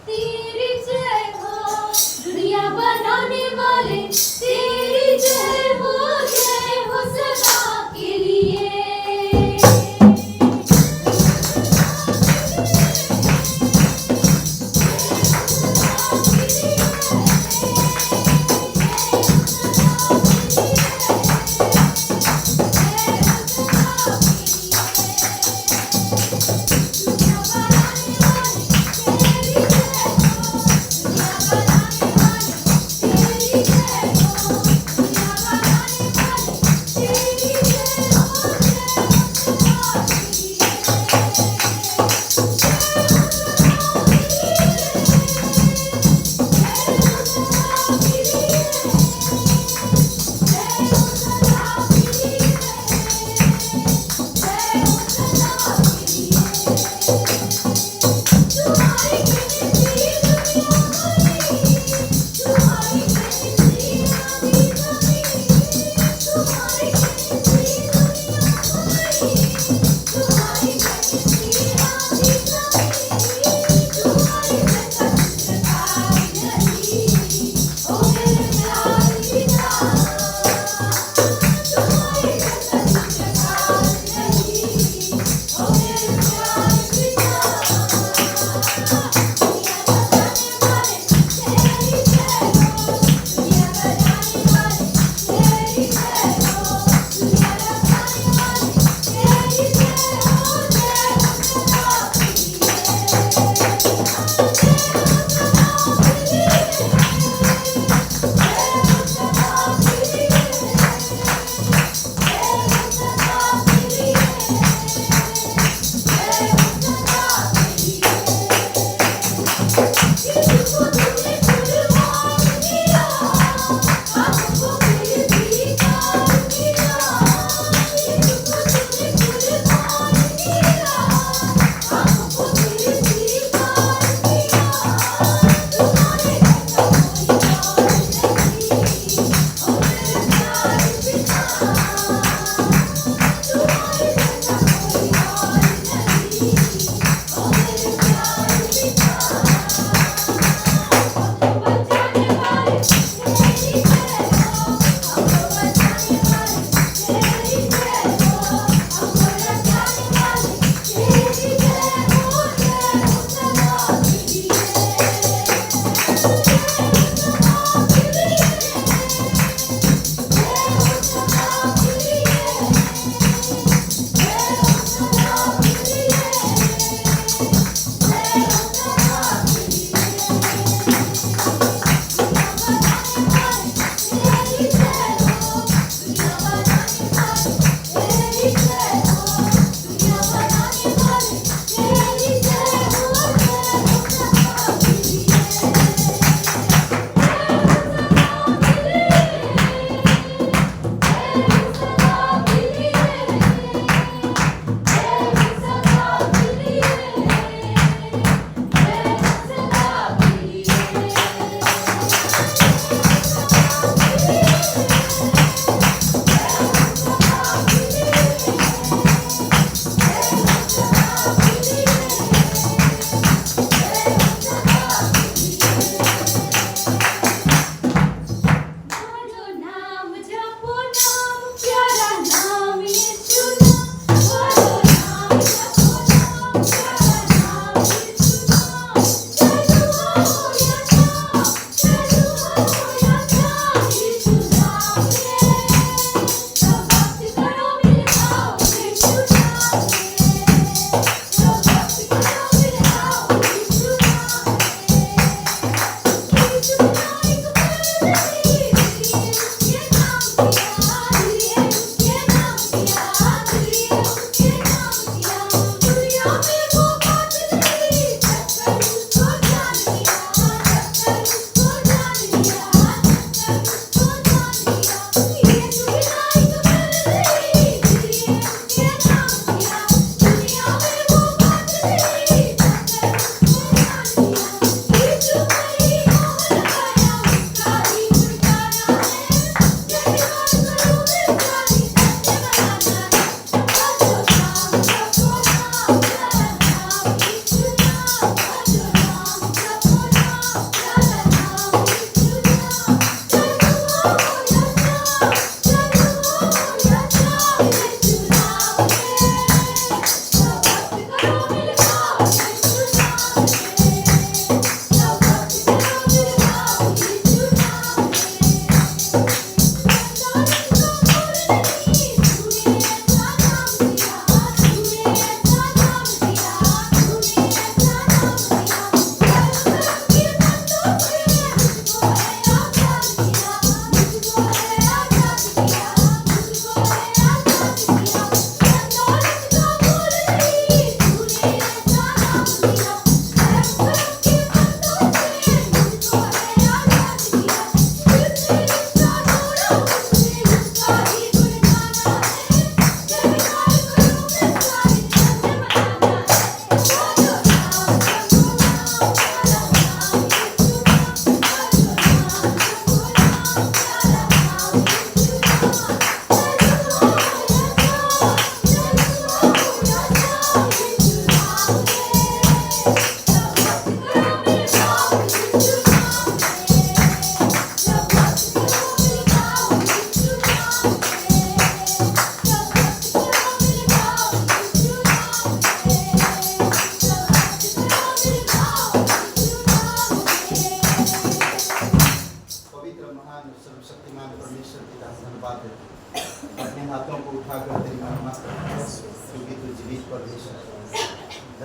तेरी जय हो। दुनिया बनाने वाले तेरी जय हो सदा के लिए। तेरी जय हो।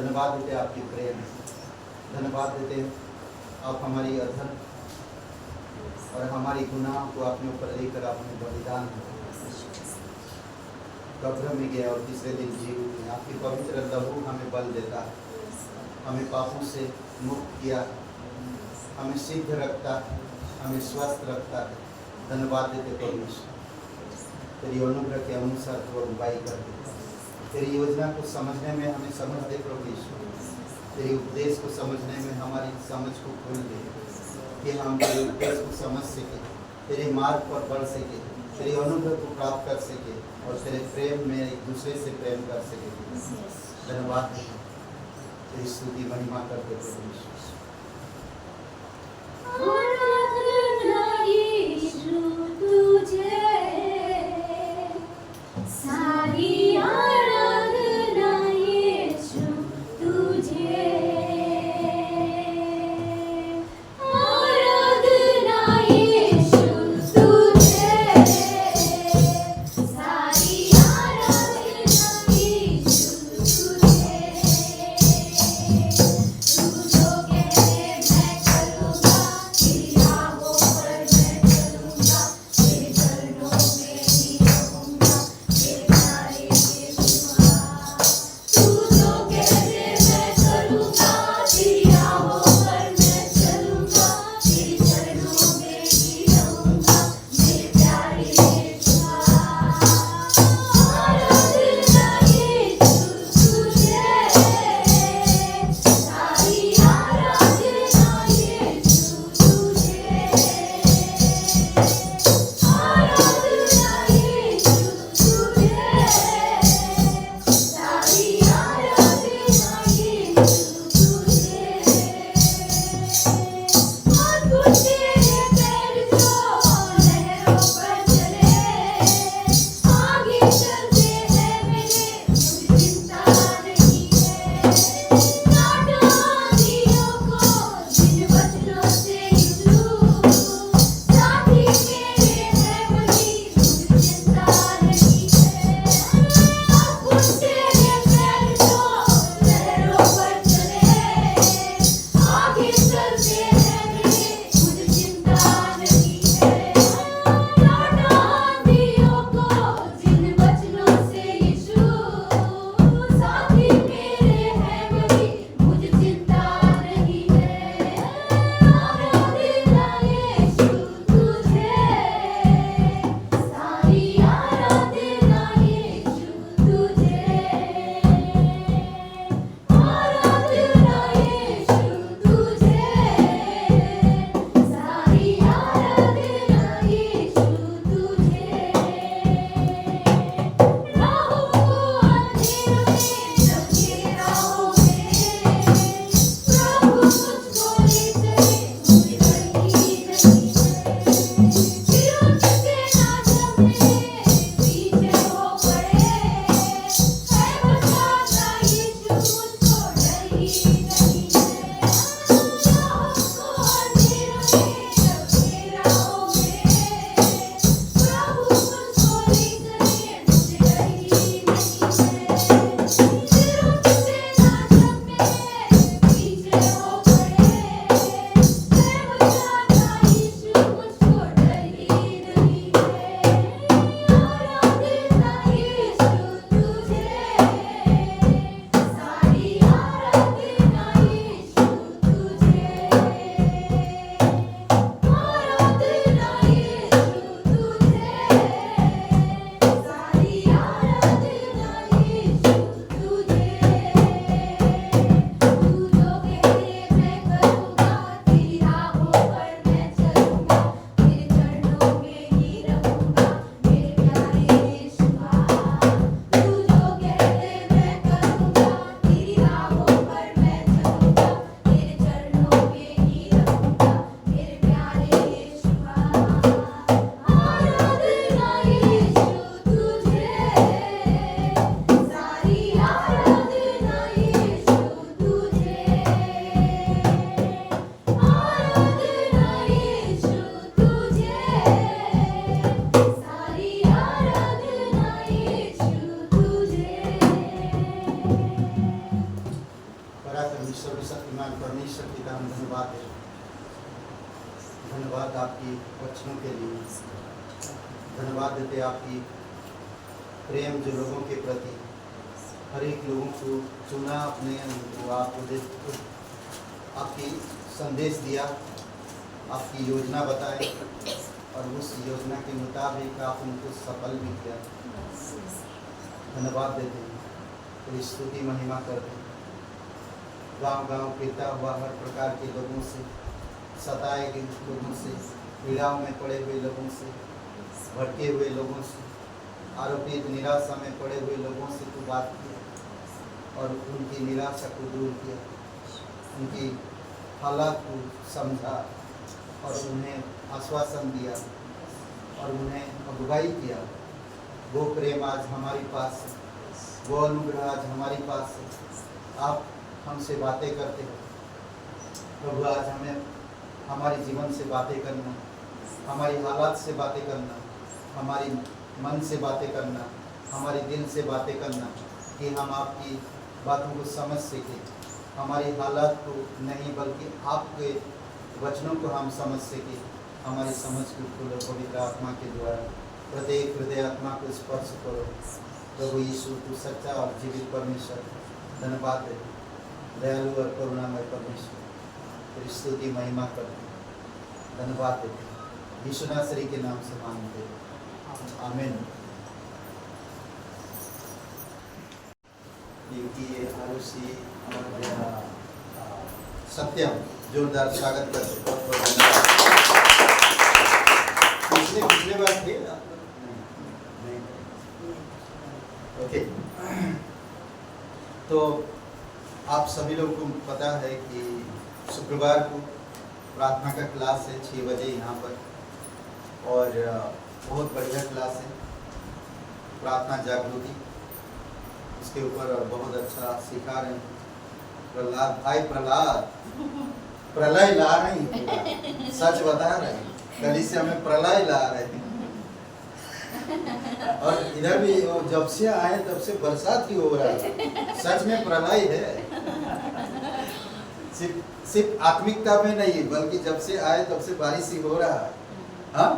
धन्यवाद देते आपकी प्रेम, धन्यवाद देते आप हमारी अधर्म और हमारी गुनाह को अपने ऊपर लेकर आपने बलिदान कब्र में गया और तीसरे दिन जी उठे। आपकी पवित्र लहू हमें बल देता है, हमें पापों से मुक्त किया, हमें सिद्ध रखता है, हमें स्वस्थ रखता है। धन्यवाद देते परमेश्वर, तेरी अनुग्रह के अनुसार तो अगुवाई करते, तेरी योजना को समझने में हमें समझ दे परमेश्वर, तेरे उपदेश को समझने में हमारी समझ को खोल दे कि हम तेरे उपदेश को समझ सके, तेरे मार्ग पर बढ़ सके, तेरे अनुग्रह को प्राप्त कर सके और तेरे प्रेम में एक दूसरे से प्रेम कर सके। धन्यवाद तेरी स्तुति महिमा करते परमेश्वर। सारी आराधना यीशु तुझे, आराधना यीशु तुझे, सारी आराधना यीशु तुझे। तू जो कहे मैं करूँगा, तेरी सर्वशक्तिमान परमेश्वर पिता हम धन्यवाद दें। धन्यवाद आपकी वचनों के लिए, धन्यवाद देते आपकी प्रेम जो लोगों के प्रति, हर एक लोगों को चुना अपने, उनको आपकी संदेश दिया, आपकी योजना बताई और उस योजना के मुताबिक आप उनको सफल भी किया। धन्यवाद देते हैं, तो स्तुति महिमा करते हैं। गांव-गांव फिरता हुआ हर प्रकार के लोगों से, सताए गए लोगों से, पीड़ाओं में पड़े हुए लोगों से, भटके हुए लोगों से, आरोपित निराशा में पड़े हुए लोगों से तू बात किया और उनकी निराशा को दूर किया, उनकी हालात को समझा और उन्हें आश्वासन दिया और उन्हें अगुवाई किया। वो प्रेम आज हमारे पास है, वो अनुग्रह आज हमारे पास है। आप हमसे बातें करते हो प्रभु, आज हमें हमारे जीवन से बातें करना, हमारी हालात से बातें करना, हमारी मन से बातें करना, हमारे दिल से बातें करना, कि हम आपकी बातों को समझ सकें। हमारी हालात को नहीं बल्कि आपके वचनों को हम समझ सकें। हमारी समझ को खोलो पवित्र आत्मा के द्वारा, प्रत्येक हृदय आत्मा को स्पर्श करो। प्रभु यीशु तू सच्चा और जीवित परमेश्वर, धन्यवाद दे, दयालु और करुणामय परमेश्वर, तेरी स्तुति महिमा करते, धन्यवाद देते, यीशु नासरी के नाम से मांगते, आमीन। ये आरुषि और सत्यम जोरदार स्वागत करते, बहुत बहुत धन्यवाद। पिछले बार थे आप लोग? नहीं। ओके, तो आप सभी लोगों को पता है कि शुक्रवार को प्रार्थना का क्लास है 6 बजे यहाँ पर, और बहुत बढ़िया क्लास है प्रार्थना जागृति। इसके ऊपर बहुत अच्छा सिखा रहे हैं प्रहलाद भाई, प्रहलाद प्रलय ला रही हैं, सच बता रहे हैं, कलीसिया में प्रलय ला रहे हैं। और इधर भी जब से आए तब से बरसात ही हो रहा है, सच में प्रलय है। सिर्फ आत्मिकता में नहीं, बल्कि जब से आए तब से बारिश ही हो रहा है। हाँ,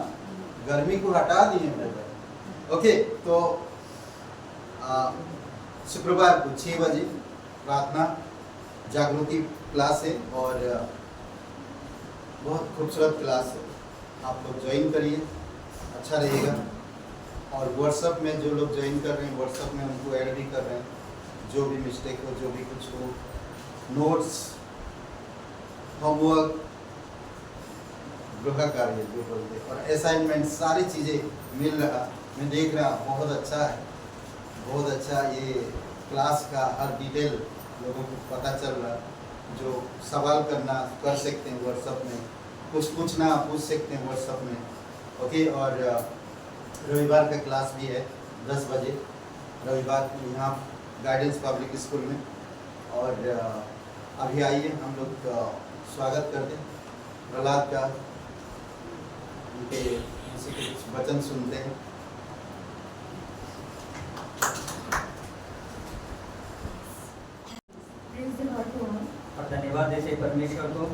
गर्मी को हटा दिए मेरे। ओके, तो शुक्रवार को 6 बजे प्रार्थना जागृति क्लास है और बहुत खूबसूरत क्लास है। आप लोग ज्वाइन करिए, अच्छा रहेगा। और व्हाट्सएप में जो लोग ज्वाइन कर रहे हैं, व्हाट्सएप में उनको ऐड भी कर रहे हैं। जो भी मिस्टेक हो, जो भी कुछ हो, नोट्स, होमवर्क, गृह कार्य जो बोलते हैं, और असाइनमेंट, सारी चीज़ें मिल रहा, मैं देख रहा, बहुत अच्छा है, बहुत अच्छा। ये क्लास का हर डिटेल लोगों को पता चल रहा। जो सवाल करना कर सकते हैं व्हाट्सएप में, कुछ पूछना पूछ सकते हैं व्हाट्सएप में। ओके, और रविवार का क्लास भी है 10 बजे रविवार को यहाँ गाइडेंस पब्लिक स्कूल में। और अभी आइए हम लोग स्वागत करते हैं प्रहलाद का, उनके उनसे कुछ वचन सुनते हैं। Praise the Lord to all. और धन्यवाद देते परमेश्वर को,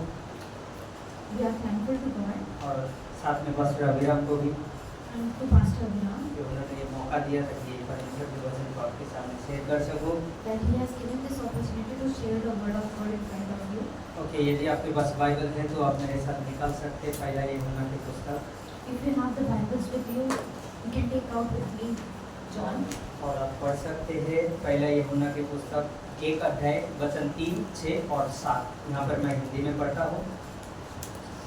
We are thankful to God और साथ में पास्टर अभिराम को भी, and to Pastor Abhinam कि उन्होंने ये मौका दिया था कि परमेश्वर के वचन को आपके सामने शेयर कर सकूं। that He has given this opportunity to share the word of God in front of you. Okay, यदि आपके पास बाइबल है तो आप मेरे साथ निकाल सकते हैं पहला यूहन्ना की पुस्तक, If you have the Bibles with you, you can take out with me John, और आप पढ़ सकते हैं पहला यूहन्ना की पुस्तक 1 अध्याय वचन 3, 6 और 7। यहाँ पर मैं हिंदी में पढ़ता हूँ।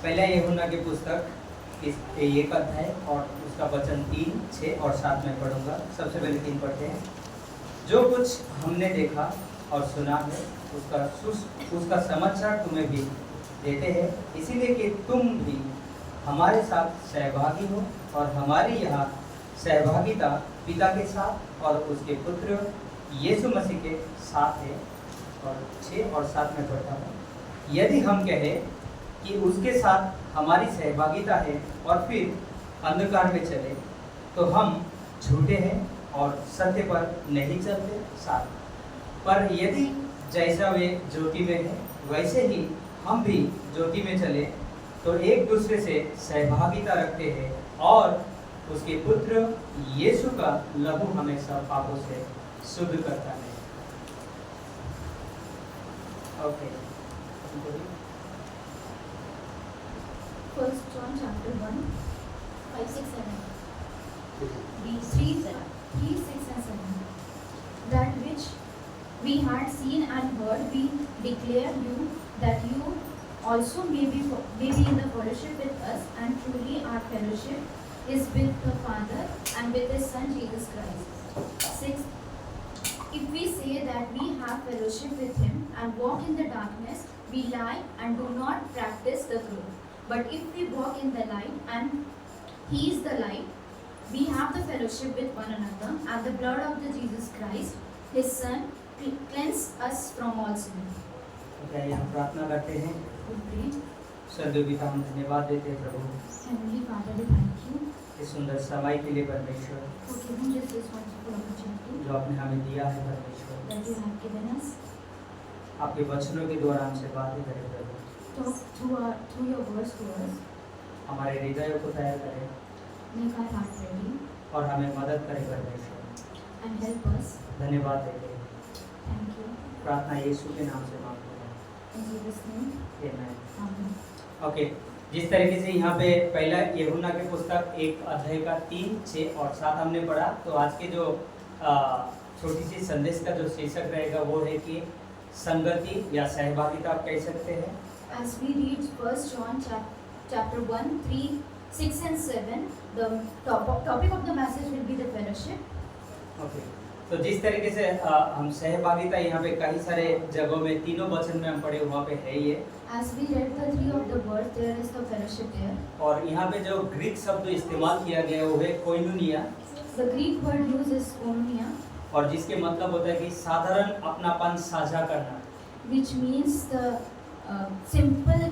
पहला यूहन्ना की पुस्तक इस 1 अध्याय और उसका वचन 3, 6 और 7 में पढ़ूंगा। सबसे पहले 3 पढ़ते हैं। जो कुछ हमने देखा और सुना है उसका समाचार तुम्हें भी देते हैं, इसीलिए कि तुम भी हमारे साथ सहभागी हो, और हमारी यहाँ सहभागिता पिता के साथ और उसके पुत्र यीशु मसीह के साथ है। और 6 और 7 में पढ़ता हूँ। यदि हम कहें कि उसके साथ हमारी सहभागिता है और फिर अंधकार में चले, तो हम झूठे हैं और सत्य पर नहीं चलते। 7 पर यदि जैसा वे ज्योति में है वैसे ही हम भी ज्योति में चले तो एक दूसरे से सहभागिता रखते हैं और उसके पुत्र यीशु का लहू हमें सब पापों से शुद्ध करता है। Okay, First John chapter 1, 5, 6, 7. These 3, 6 and 7. That which we had seen and heard, we declare you, that you also may be in the fellowship with us, and truly our fellowship is with the Father and with His Son Jesus Christ. 6. If we say that we have fellowship with Him and walk in the darkness, we lie and do not practice the truth. But if we walk in the light and He is the light, we have the fellowship with one another, and the blood of the Jesus Christ, His Son, cleanse us from all sin. Okay, हम प्रार्थना करते हैं। We pray. स्वर्गीय पिता, हम धन्यवाद देते हैं प्रभु Heavenly Father, we thank you इस सुंदर समय के लिए परमेश्वर, for giving us this wonderful opportunity जो आपने हमें दिया है परमेश्वर। that you have given us. आपके वचनों के द्वारा हमसे बातें करें प्रभु, Talk through your words to us. हमारे हृदयों को तैयार करें Make our heart ready और हमें मदद करें परमेश्वर। and help us. धन्यवाद देते हैं। Thank you. प्रार्थना यीशु के नाम से मांगते हैं, In Jesus' name, आमीन। Amen. ओके, जिस तरीके से यहाँ पे पहला यूहन्ना की पुस्तक 1 अध्याय का 3, 6 और 7 हमने पढ़ा, तो आज के जो छोटी सी संदेश का जो शीर्षक रहेगा वो है कि संगति या सहभागिता आप कह सकते हैं। As we read First John chapter 1, 3, 6 and 7, the topic of the message will be the fellowship. Okay, तो जिस तरीके से हम सहभागिता यहाँ पे कई सारे जगहों में तीनों वचन में हम पढ़े वहाँ पे है ये, As we read the 3 of the words, there is the fellowship there. और यहाँ पे जो ग्रीक शब्द इस्तेमाल किया गया है वो है कोइनुनिया, The Greek word used is koinonia, और जिसके मतलब होता है कि साधारण अपनापन साझा करना, which means the simple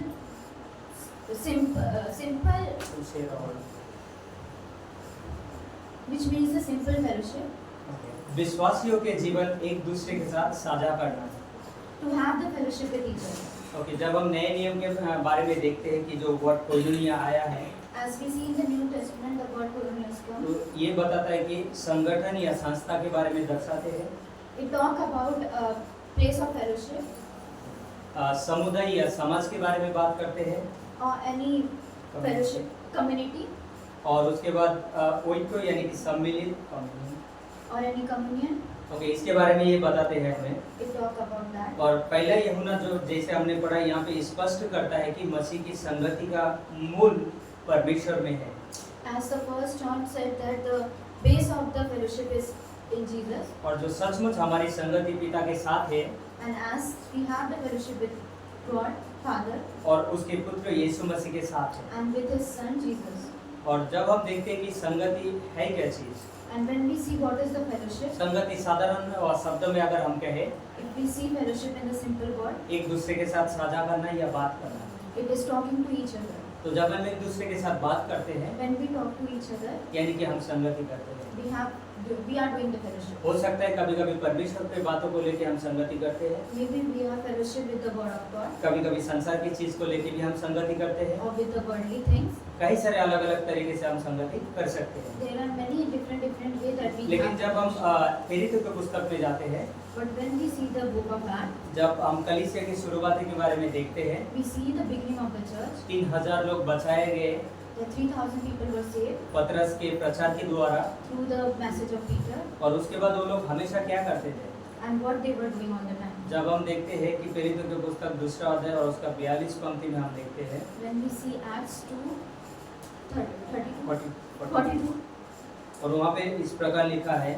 which means the simple fellowship. विश्वासियों के जीवन एक दूसरे के साथ साझा करना। To have the fellowship with each other. Okay, जब हम नए नियम के बारे में देखते हैं कि जो वर्ड कोइनुनिया आया है, As we see in the New Testament, the word koinonia is come. तो ये बताता है कि संगठन या संस्था के बारे में दर्शाते हैं, It talk about a place of fellowship समुदाय या समाज के बारे में बात करते हैं, or any fellowship community और उसके बाद ओइको यानी कि सम्मिलित or any communion. ओके, इसके बारे में ये बताते हैं हमें। It talk about that. और पहला यूहन्ना जो जैसे हमने पढ़ा यहाँ पे स्पष्ट करता है कि मसीह की संगति का मूल परमेश्वर में है, As the first John said that the base of the fellowship is in Jesus, और जो सचमुच हमारी संगति पिता के साथ है and as we have the fellowship with God Father और उसके पुत्र यीशु मसीह के साथ है। and with His Son Jesus. और जब हम देखते हैं कि संगति है क्या चीज, And when we see what is the fellowship, संगति साधारण और शब्द में अगर हम कहें, if we see fellowship in the simple word, एक दूसरे के साथ साझा करना या बात करना, it is talking to each other. तो जब हम एक दूसरे के साथ बात करते हैं When we talk to each other, यानी कि हम संगति करते हैं। we are doing the fellowship. हो सकता है कभी कभी परमेश्वर के बातों को लेके हम संगति करते हैं, Maybe we have fellowship with the word of God कभी कभी संसार की चीज को लेके भी हम संगति करते हैं, or with the worldly things. कई सारे अलग अलग तरीके से हम संगति कर सकते हैं। There are many different ways that we लेकिन have. जब हम प्रेरितों की पुस्तक में जाते हैं, But when we see the book of Acts, जब हम कलीसिया की शुरुआत के बारे में देखते हैं, we see the beginning of the church. 3000 लोग बचाए गए The 3,000 people were saved पतरस के प्रचार के द्वारा, through the message of Peter, और उसके बाद वो लोग हमेशा क्या करते थे। and what they were doing all the time. जब हम देखते हैं कि प्रेरितों की पुस्तक 2 अध्याय और उसका 42 पंक्ति में हम देखते हैं When we see Acts 2, 32, 42, 42, और वहाँ पे इस प्रकार लिखा है,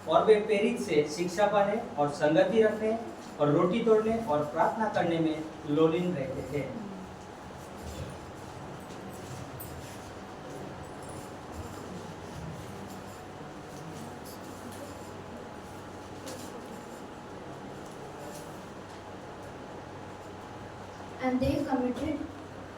और वे प्रेरित से शिक्षा पाने और संगति रखने और रोटी तोड़ने और प्रार्थना करने में लोलीन रहते थे। and they committed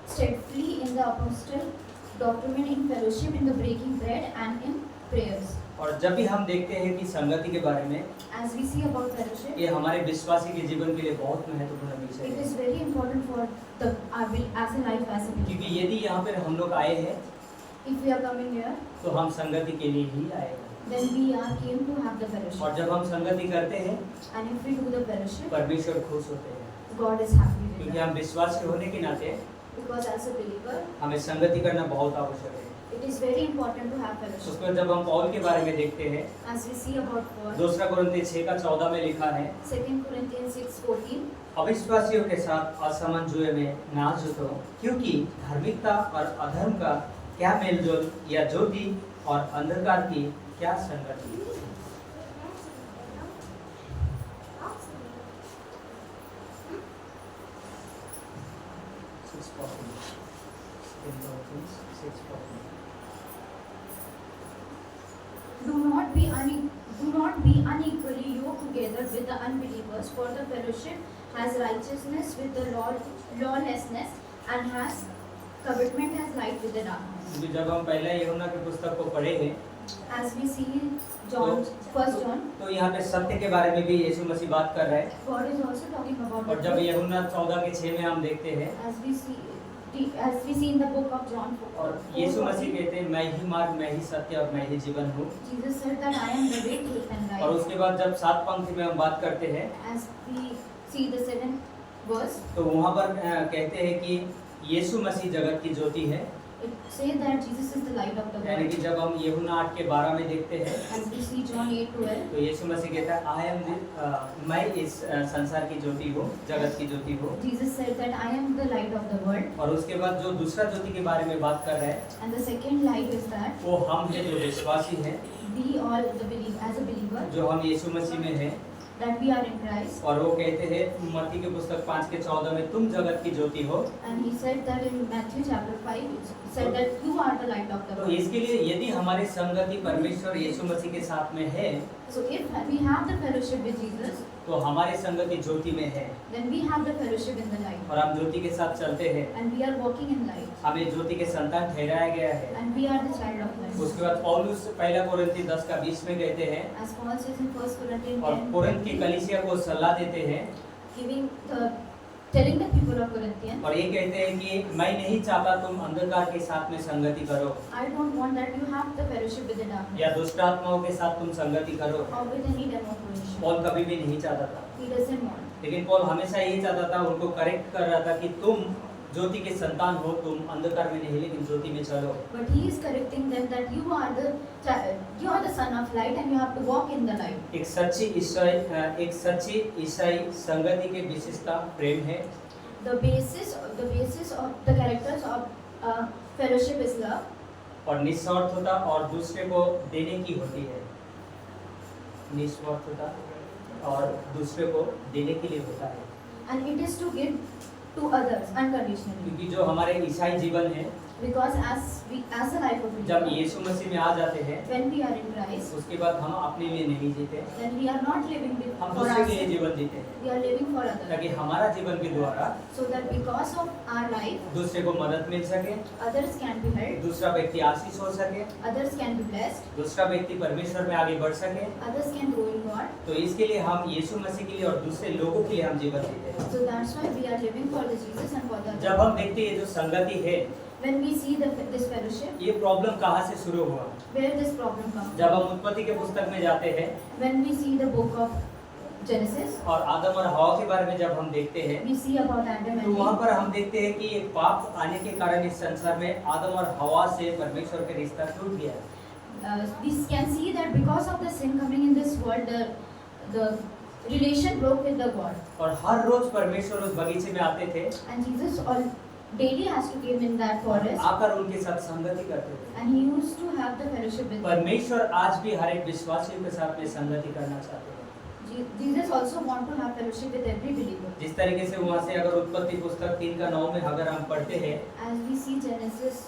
steadfastly in the apostle doctrine, in fellowship, in the breaking bread, and in prayers. और जब भी हम देखते हैं कि संगति के बारे में, as we see about fellowship, ये हमारे विश्वासी के जीवन के लिए बहुत महत्वपूर्ण विषय it है। is very important for the as a life as a believer. क्योंकि यदि यहाँ पर हम लोग आए हैं If we are coming here, तो हम संगति के लिए ही आए हैं। then we are came to have the fellowship. और जब हम संगति करते हैं, And if we do the fellowship, परमेश्वर खुश होते हैं, God is happy with क्योंकि us. हम विश्वासी होने के नाते Because as a believer, हमें संगति करना बहुत आवश्यक है। it is very important to have fellowship. उसमें जब हम पौल के बारे में देखते हैं, As we see about Paul, दूसरा कुरिन्थियों 6:14 में लिखा है, 2 Corinthians 6:14, अविश्वासियों के साथ असमान जुए में ना जुटो, क्योंकि धार्मिकता और अधर्म का क्या मेलजोल, या ज्योति और अंधकार की क्या संगति। do not be unequally yoked together with the unbelievers, for the fellowship has righteousness with the lawlessness, and has covetment as light with the darkness. क्योंकि जब हम पहले यूहन्ना की पुस्तक को पढ़े हैं, As we see in John, 1 John, तो यहाँ पे सत्य के बारे में भी यीशु मसीह बात कर रहे हैं। God is also talking about और the जब truth. यूहन्ना 14:6 में हम देखते हैं, As we see in the book of John, और यीशु मसीह कहते हैं, मैं ही मार्ग, मैं ही सत्य और मैं ही जीवन हूँ। Jesus said that I am the way, truth and और life. उसके बाद जब 7 पंक्ति में हम बात करते हैं, As we see the 7th verse, तो वहाँ पर कहते हैं कि यीशु मसीह जगत की ज्योति है। it says that Jesus is the light of the यानी world. कि जब हम यूहन्ना 8:12 में देखते हैं, As we see John 8:12, तो यीशु मसीह कहता है, आई एम मैं इस संसार की ज्योति हूँ, जगत की ज्योति हूँ। Jesus said that I am the light of the world. और उसके बाद जो दूसरा ज्योति के बारे में बात कर रहे हैं, And the second light is that वो हम हैं जो विश्वासी हैं, we all as a believer, जो हम यीशु मसीह में हैं। that we are in Christ. और वो कहते हैं मत्ती की पुस्तक 5:14 में, तुम जगत की ज्योति हो। And he said that in Matthew chapter 5, it said that you are the light of the तो world. इसके लिए यदि हमारी संगति परमेश्वर यीशु मसीह के साथ में है, So if we have the fellowship with Jesus, तो हमारी संगति ज्योति में है, then we have the fellowship in the light. और हम ज्योति के साथ चलते हैं। And we are walking in light. हमें ज्योति के संतान ठहराया गया है। And we are the child of light. उसके बाद पौलुस 1 कोरिन्थी 10:20 में कहते हैं, As Paul says in 1 Corinthians और कोरिन्थ की 10, कलीसिया को सलाह देते हैं, telling the people of Corinthians, और ये कहते हैं कि मैं नहीं चाहता तुम अंधकार के साथ में संगति करो, I don't want that you have the fellowship with the darkness या दुष्ट आत्माओं के साथ तुम संगति करो। or with any demonstration. Paul कभी भी नहीं चाहता था, He doesn't want. लेकिन पौल हमेशा यही चाहता था, उनको करेक्ट कर रहा था कि तुम ज्योति के संतान हो, तुम अंधकार में नहीं लेकिन ज्योति में चलो। But he is correcting them that you are the son of light and you have to walk in the light. एक सच्ची ईसाई संगति की विशेषता प्रेम है, The basis of the characters of fellowship is love, और निस्वार्थता और दूसरे को देने की होती है। निस्वार्थता और दूसरे को देने के लिए होता है, and it is to give to others unconditionally. क्योंकि जो हमारे ईसाई जीवन है, Because as a life of जब believer, यीशु मसीह में आ जाते हैं, when we are in Christ, उसके बाद हम अपने लिए नहीं जीते, then we are not living हम for दूसरे के लिए ourselves. जीवन जीते हैं, We are living for others. ताकि हमारा जीवन के द्वारा So that because of our life, दूसरे को मदद मिल सके, others can be helped, दूसरा व्यक्ति आशीष हो सके, others can be blessed, दूसरा व्यक्ति परमेश्वर में आगे बढ़ सके। others can grow in God. तो इसके लिए हम यीशु मसीह के लिए और दूसरे लोगों के लिए हम जीवन जीते हैं। So that's why we are living for the Jesus and for the जब others. हम देखते हैं जो संगति है, When we see this fellowship, ये प्रॉब्लम कहाँ से शुरू हुआ? where this problem comes जब from? हम उत्पत्ति के पुस्तक में जाते हैं When we see the book of Genesis, और आदम और हवा के बारे में जब हम देखते हैं, we see about Adam तो and वहाँ Eve. पर हम देखते हैं कि एक पाप आने के कारण इस संसार में आदम और हवा से परमेश्वर का रिश्ता टूट गया। We can see that because of the sin coming in this world, the relation broke with the God. और हर रोज परमेश्वर उस बगीचे में आते थे, And Jesus daily has to came in that forest, आकर उनके साथ संगति करते थे। and he used to have the fellowship with them. परमेश्वर आज भी हर एक विश्वासियों के साथ में संगति करना चाहते हैं। Jesus also want to have fellowship with every believer. जिस तरीके से वहाँ से अगर उत्पत्ति पुस्तक 3:9 में अगर हम पढ़ते हैं, As we see Genesis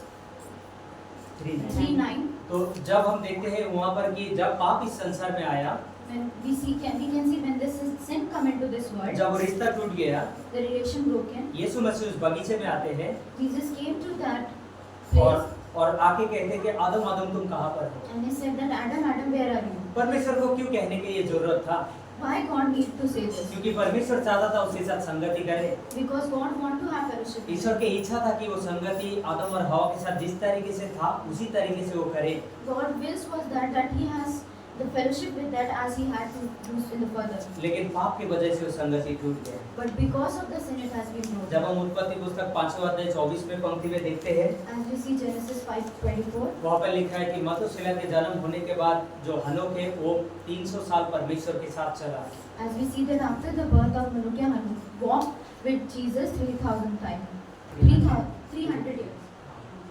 3:9, 3:9, तो जब हम देखते हैं वहाँ पर कि जब पाप इस संसार में आया, when we can see when this sin come into this world, जब रिश्ता टूट गया, the relation broken. यीशु मसीह उस बगीचे में आते हैं Jesus came to that और place और आके कहते कि आदम आदम तुम कहाँ पर हो। And he said that Adam, Adam, where are you? परमेश्वर को क्यों कहने की ये जरूरत था? Why God need to say this? क्योंकि परमेश्वर चाहता था उसके साथ संगति करे। Because God want to have fellowship. ईश्वर की इच्छा था कि वो संगति आदम और हवा के साथ जिस तरीके से था उसी तरीके से वो करे। God wills was that he has the fellowship with that as he had to do in the further. लेकिन पाप की वजह से वो संगति टूट गया। But because of the sin it has been broken. जब हम उत्पत्ति पुस्तक 5वां अध्याय 24वें पंक्ति में देखते हैं, As we see Genesis 5:24. वहाँ पर लिखा है कि मथुसेलह के जन्म होने के बाद जो हनोक है वो 300 साल परमेश्वर के साथ चला। As we see that after the birth of Manokia Hanu walked with Jesus 3,000 times. 300 years.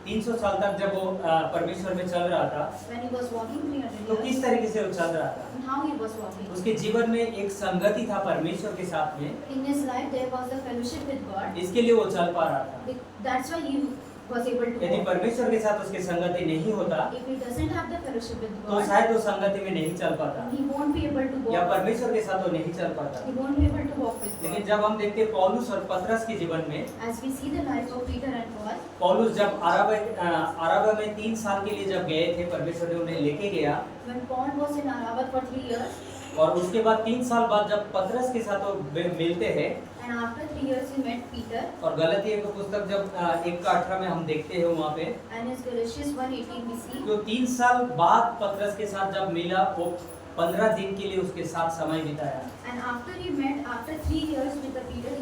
300 साल तक जब वो परमेश्वर में चल रहा था, When he was walking 300 तो years. किस तरीके से वो चल रहा था? And how he was walking. उसके जीवन में एक संगति था परमेश्वर के साथ में, In his life there was a fellowship with God. इसके लिए वो चल पा रहा था। That's why he was able to यदि walk. परमेश्वर के साथ उसकी संगति नहीं होता If he doesn't have the fellowship with तो God, शायद वो संगति में नहीं चल पाता he won't be able to या walk. परमेश्वर के साथ वो नहीं चल पाता। He won't be able to walk with लेकिन God. जब हम देखते हैं पौलुस और पतरस के जीवन में, As we see the life of Peter and Paul, पौलुस जब अरब में 3 साल के लिए जब गए थे, परमेश्वर ने उन्हें लेके गया when Paul was in Arabat for 3 years, और उसके बाद 3 साल बाद जब पतरस के साथ वो मिलते हैं and after 3 years he met Peter, और गलतियों की पुस्तक जब 1:18 में हम देखते हैं वहाँ पे, and in Galatians 1:18 we see, तो 3 साल बाद पतरस के साथ जब मिला वो 15 दिन के लिए उसके साथ समय बिताया। and after he met, after 3 years with the Peter,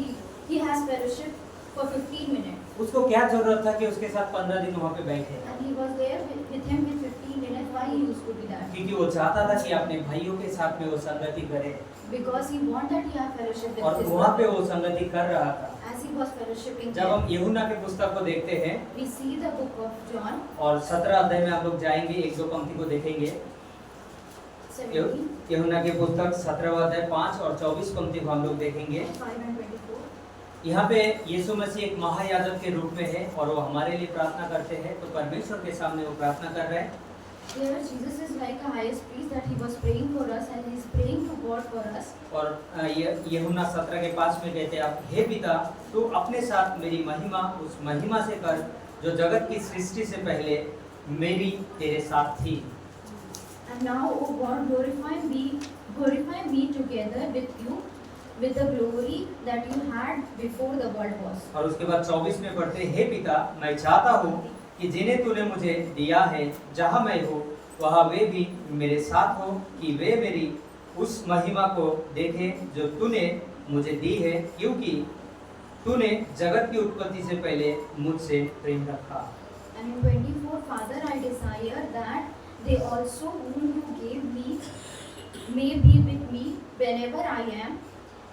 he has fellowship for 15 minutes. उसको क्या जरूरत था कि उसके साथ 15 दिन वहाँ पे बैठे? And he was there with him with 15 minutes. Why he used to be that? क्योंकि वो चाहता था कि अपने भाइयों के साथ में वो संगति करे Because he wanted to have fellowship with और his वहाँ पे brother. वो संगति कर रहा था। As he was fellowshipping जब हम there, यूहन्ना के पुस्तक को देखते हैं we see the book of John और 17 अध्याय में आप लोग जाएंगे, 1-2 पंक्ति को देखेंगे। 17, यूहन्ना की पुस्तक 17वां अध्याय 5 और 24 पंक्ति को हम लोग देखेंगे। 5 and 24. यहाँ पे यीशु मसीह एक महायाजक के रूप में है और वो हमारे लिए प्रार्थना करते हैं, तो परमेश्वर के सामने वो प्रार्थना कर रहे हैं। Here Jesus is like a highest priest that he was praying for us and he is praying to God for us. और यूहन्ना 17 के 5 में कहते हैं, आप हे पिता तू अपने साथ मेरी महिमा उस महिमा से कर जो जगत की सृष्टि से पहले मेरी तेरे साथ थी। And now, O God, glorify me together with you with the glory that you had before the world was. और उसके बाद 24 में पढ़ते, हे पिता मैं चाहता हूँ कि जिन्हें तूने मुझे दिया है जहाँ मैं हूँ वहाँ वे भी मेरे साथ हो, कि वे मेरी उस महिमा को देखें जो तूने मुझे दी है, क्योंकि तूने जगत की उत्पत्ति से पहले मुझसे प्रेम रखा। And in 24, Father, I desire that they also whom you gave me may be with me wherever I am,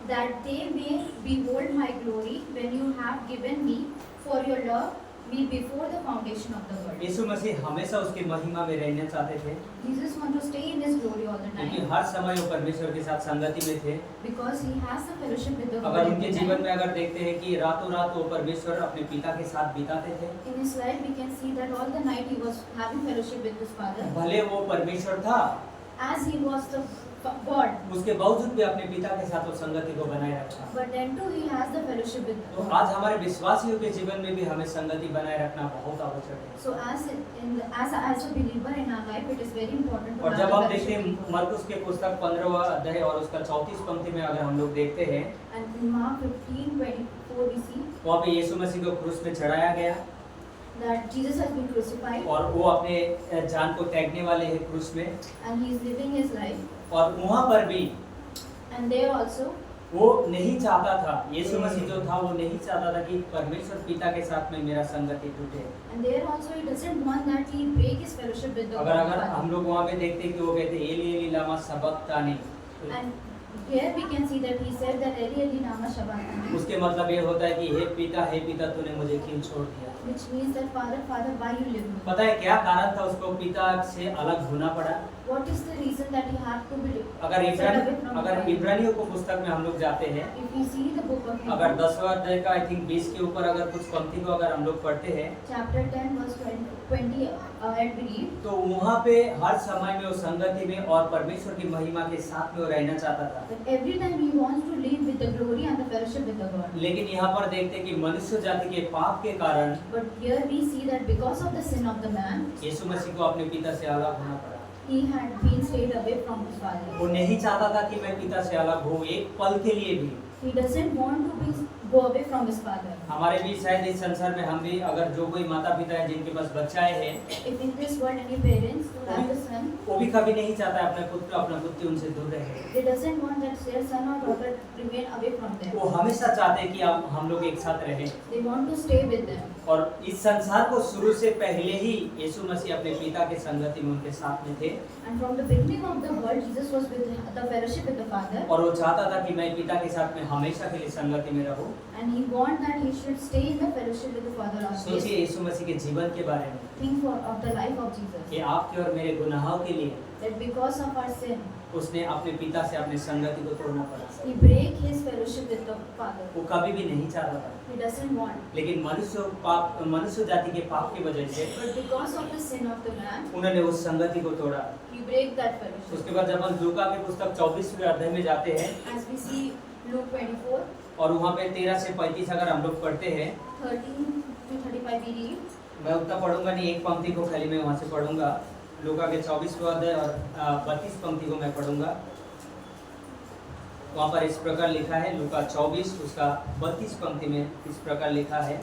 that they may behold my glory when you have given me, for your love me before the foundation of the world. यीशु मसीह हमेशा उसकी महिमा में रहना चाहते थे, Jesus want to stay in his glory all the क्योंकि time हर समय वो परमेश्वर के साथ संगति में थे। because he has the fellowship with the अगर God. उनके जीवन में अगर देखते हैं कि रातों रात वो परमेश्वर अपने पिता के साथ बिताते थे, In his life, we can see that all the night he was having fellowship with his father, भले वो परमेश्वर था as he was the God. उसके बावजूद भी अपने पिता के साथ वो संगति को बनाए रखा। But then too, he has the fellowship with तो God. आज हमारे विश्वासियों के जीवन में भी हमें संगति बनाए रखना बहुत आवश्यक है। So as a believer in our life, it is very important to और have जब the हम देखते fellowship. हैं मरकुस के पुस्तक 15वां अध्याय और उसका 34 पंक्ति में अगर हम लोग देखते हैं, And in Mark 15:24 we see वहाँ पे यीशु मसीह को क्रूस पे चढ़ाया गया that Jesus has been crucified और वो अपने जान को त्यागने वाले हैं क्रूस में, and he is living his life. और वहाँ पर भी And there also, वो नहीं चाहता था, यीशु मसीह जो था वो नहीं चाहता था कि परमेश्वर पिता के साथ में मेरा संगति टूटे। and there also he doesn't want that he break his fellowship with the अगर God. अगर हम लोग वहाँ पे देखते हैं कि वो कहते एली एली लामा सबक्तानी, And here we can see that he said that Eli Eli Lama Sabachthani, उसके मतलब ये होता है कि हे पिता तूने मुझे क्यों छोड़ दिया। which means that Father, Father, why you leave me? पता है क्या कारण था उसको पिता से अलग होना पड़ा? What is the reason that you have to be अगर set away from अगर the Bible? इब्रानियों को पुस्तक में हम लोग जाते हैं, If we see the book of अगर Hebrews, 10वां अध्याय का आई थिंक 20 के ऊपर अगर कुछ पंक्ति को अगर हम लोग पढ़ते हैं, chapter 10 verse 20 and we read, तो वहाँ पे हर समय में वो संगति में और परमेश्वर की महिमा के साथ में वो रहना चाहता था। that every time he wants to live with the glory and the fellowship with the God. लेकिन यहाँ पर देखते हैं कि मनुष्य जाति के पाप के कारण But here we see that because of the sin of the man, यीशु मसीह को अपने पिता से अलग होना पड़ा। he had been stayed away from his father. वो नहीं चाहता था कि मैं पिता से अलग हूँ एक पल के लिए भी। He doesn't want to go away from his father. हमारे भी शायद इस संसार में हम भी अगर जो कोई माता पिता है जिनके पास बच्चाएं हैं, If in this world any parents who have a son, वो भी कभी नहीं चाहता अपने पुत्र अपना पुत्री उनसे दूर रहे। they doesn't want that their son or daughter remain away from them. वो हमेशा चाहते हैं कि हम लोग एक साथ रहें। They want to stay with them. और इस संसार को शुरू से पहले ही यीशु मसीह अपने पिता के संगति में उनके साथ में थे। And from the beginning of the world, Jesus was with the fellowship with the Father, और वो चाहता था कि मैं पिता के साथ में हमेशा के लिए संगति में रहूं। and he want that he should stay in the fellowship with the Father always. सोचिए यीशु मसीह के जीवन के बारे में Think of the life of Jesus. कि आपके और मेरे गुनाहों के लिए That because of our sin, उसने अपने पिता से अपने संगति को तोड़ना पड़ा। he break his fellowship with the Father. वो कभी भी नहीं चाहता था, He doesn't want. लेकिन मनुष्य जाति के पाप की वजह से But because of the sin of the man, उन्होंने उस संगति को तोड़ा। he break that fellowship. उसके बाद जब हम लूका के पुस्तक 24वें अध्याय में जाते हैं As we see Luke 24, और वहाँ पे 13 से 35 अगर हम लोग पढ़ते हैं, 13 to 35 we read. मैं उतना पढ़ूंगा नहीं, एक पंक्ति को खाली मैं वहाँ से पढ़ूंगा। लूका के 24वें अध्याय और 32 पंक्ति को मैं पढ़ूंगा। वहाँ पर इस प्रकार लिखा है, लूका 24 उसका 32 पंक्ति में इस प्रकार लिखा है।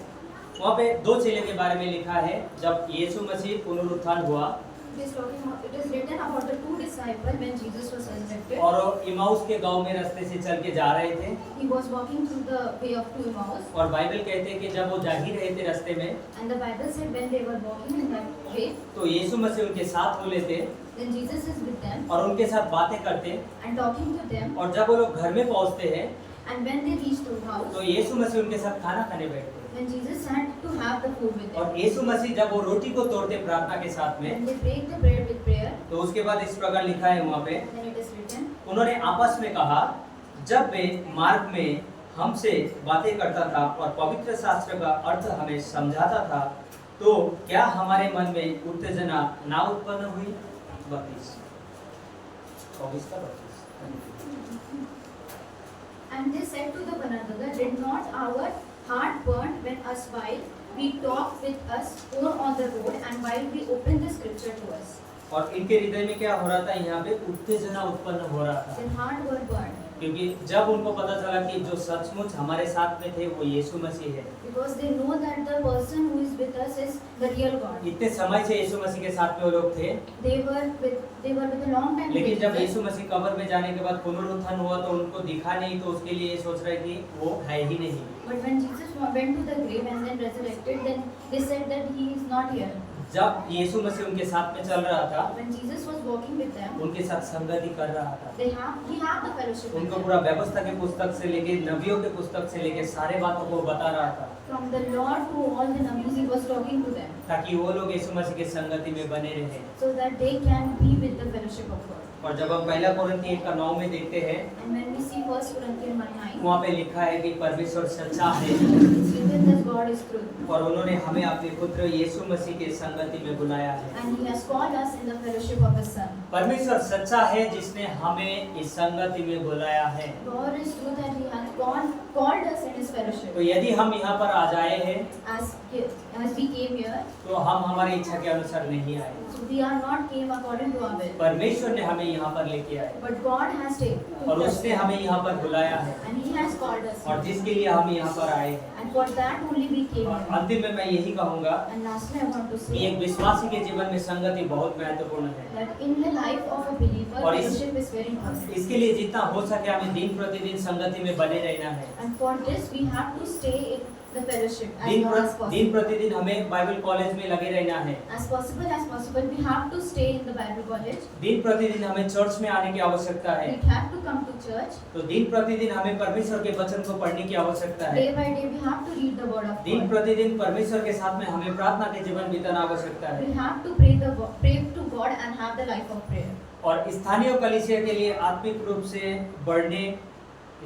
वहाँ पे दो चेले के बारे में लिखा है, जब यीशु मसीह पुनरुत्थान हुआ It is written about the two disciples when Jesus was resurrected. और इमाउस के गांव में रास्ते से चल के जा रहे थे, He was walking through the way of to Emmaus, और बाइबल कहते हैं कि जब वो जा ही रहे थे रास्ते में, and the Bible said when they were walking in that way, तो यीशु मसीह उनके साथ हो लेते then Jesus is with them और उनके साथ बातें करते। and talking to them. और जब वो लोग घर में पहुंचते हैं And when they reached the house, तो यीशु मसीह उनके साथ खाना खाने बैठते। when Jesus had to have the food with them, और यीशु मसीह जब वो रोटी को तोड़ते प्रार्थना के साथ में, when they break the bread with prayer, तो उसके बाद इस प्रकार लिखा है वहाँ पे, then it is written, उन्होंने आपस में कहा, जब वे मार्ग में हमसे बातें करता था और पवित्र शास्त्र का अर्थ हमें समझाता था, तो क्या हमारे मन में उत्तेजना ना उत्पन्न हुई? 32 24 का 32। and they said to the one another, did not our heart burn when us while we talked with us or on the road and while we opened the scripture to us? और इनके हृदय में क्या हो रहा था? यहाँ पे उत्तेजना उत्पन्न हो रहा था, Their heart were burned क्योंकि जब उनको पता चला कि जो सचमुच हमारे साथ में थे वो यीशु मसीह है। because they know that the person who is with us is the real God. इतने समय से यीशु मसीह के साथ में वो लोग थे, They were with a long time. लेकिन with जब Jesus. यीशु मसीह कब्र में जाने के बाद पुनरुत्थान हुआ तो उनको दिखा नहीं, तो उसके लिए ये सोच रहे कि वो है ही नहीं। But when Jesus went to the grave and then resurrected, then they said that he is not here. जब यीशु मसीह उनके साथ में चल रहा था, When Jesus was walking with them, उनके साथ संगति कर रहा था, he had the fellowship with उनको them. पूरा व्यवस्था के पुस्तक से लेके नबियों के पुस्तक से लेके सारे बातों को बता रहा था, From the Lord to all the Nabis, he was talking to them, ताकि वो लोग यीशु मसीह के संगति में बने रहे। so that they can be with the fellowship of God. और जब हम पहला कोरिन्थी 1:9 में देखते हैं, And when we see 1 Corinthians 1:9, वहाँ पे लिखा है कि परमेश्वर सच्चा है it's written that God is truth, और उन्होंने हमें अपने पुत्र यीशु मसीह के संगति में बुलाया है। and He has called us in the fellowship of His Son. परमेश्वर सच्चा है जिसने हमें इस संगति में बुलाया है। God is truth, and He has called us in His fellowship. तो यदि हम यहाँ पर आ जाए हैं As we came here, तो हम हमारी इच्छा के अनुसार नहीं आए, so we are not came according to our will, परमेश्वर ने हमें यहाँ पर लेके आए but God has taken और us, उसने हमें यहाँ पर बुलाया है, and He has called us, और जिसके लिए हम यहाँ पर आए हैं। and for that only we came और here. अंतिम में मैं यही कहूँगा And lastly, I want to कि एक say विश्वासी के जीवन में संगति बहुत महत्वपूर्ण है। that in the life of a believer, और इस- fellowship is very important. इसके लिए जितना हो सके हमें दिन प्रतिदिन संगति में बने रहना है। And for this, we have to stay in the fellowship as दिन long as दिन possible. प्रतिदिन हमें बाइबल कॉलेज में लगे रहना है। As possible, we have to stay in the Bible college. दिन प्रतिदिन हमें चर्च में आने की आवश्यकता है। We have to come to church. तो दिन प्रतिदिन हमें परमेश्वर के वचन को पढ़ने की आवश्यकता है। Day by day, we have to read the Word of दिन God. प्रतिदिन परमेश्वर के साथ में हमें प्रार्थना के जीवन बिताना आवश्यकता है। We have to pray to God and have the life of prayer. और स्थानीय कलीसिया के लिए आत्मिक रूप से बढ़ने,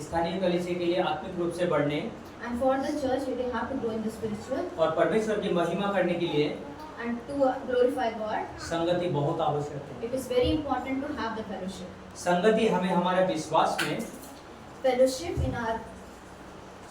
स्थानीय कलीसिया के लिए आत्मिक रूप से बढ़ने and for the church they have to grow in the spiritual और परमेश्वर की महिमा करने के लिए and to glorify God. संगति बहुत आवश्यक है। It is very important to have the fellowship. संगति हमें हमारे विश्वास में Fellowship in our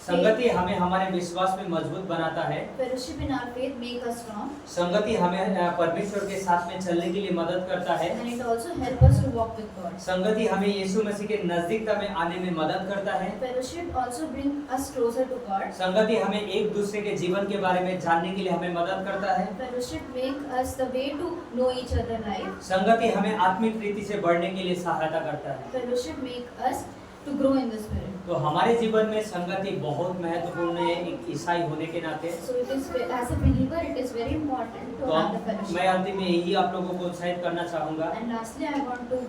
संगति हमें हमारे विश्वास में मजबूत बनाता है। fellowship in our faith make us strong, संगति हमें परमेश्वर के साथ में चलने के लिए मदद करता है। and it also help us to walk with God. संगति हमें यीशु मसीह के नजदीकता में आने में मदद करता है। Fellowship also bring us closer to God. संगति हमें एक दूसरे के जीवन के बारे में जानने के लिए हमें मदद करता है। Fellowship make us the way to know each other life. संगति हमें आत्मिक रीति से बढ़ने के लिए सहायता करता है। Fellowship make us to grow in the spirit. तो हमारे जीवन में संगति बहुत महत्वपूर्ण है एक ईसाई होने के नाते। So it is as a believer it is very important to तो have the मैं fellowship. अंतिम में यही आप लोगों को उत्साहित करना चाहूँगा And lastly I want to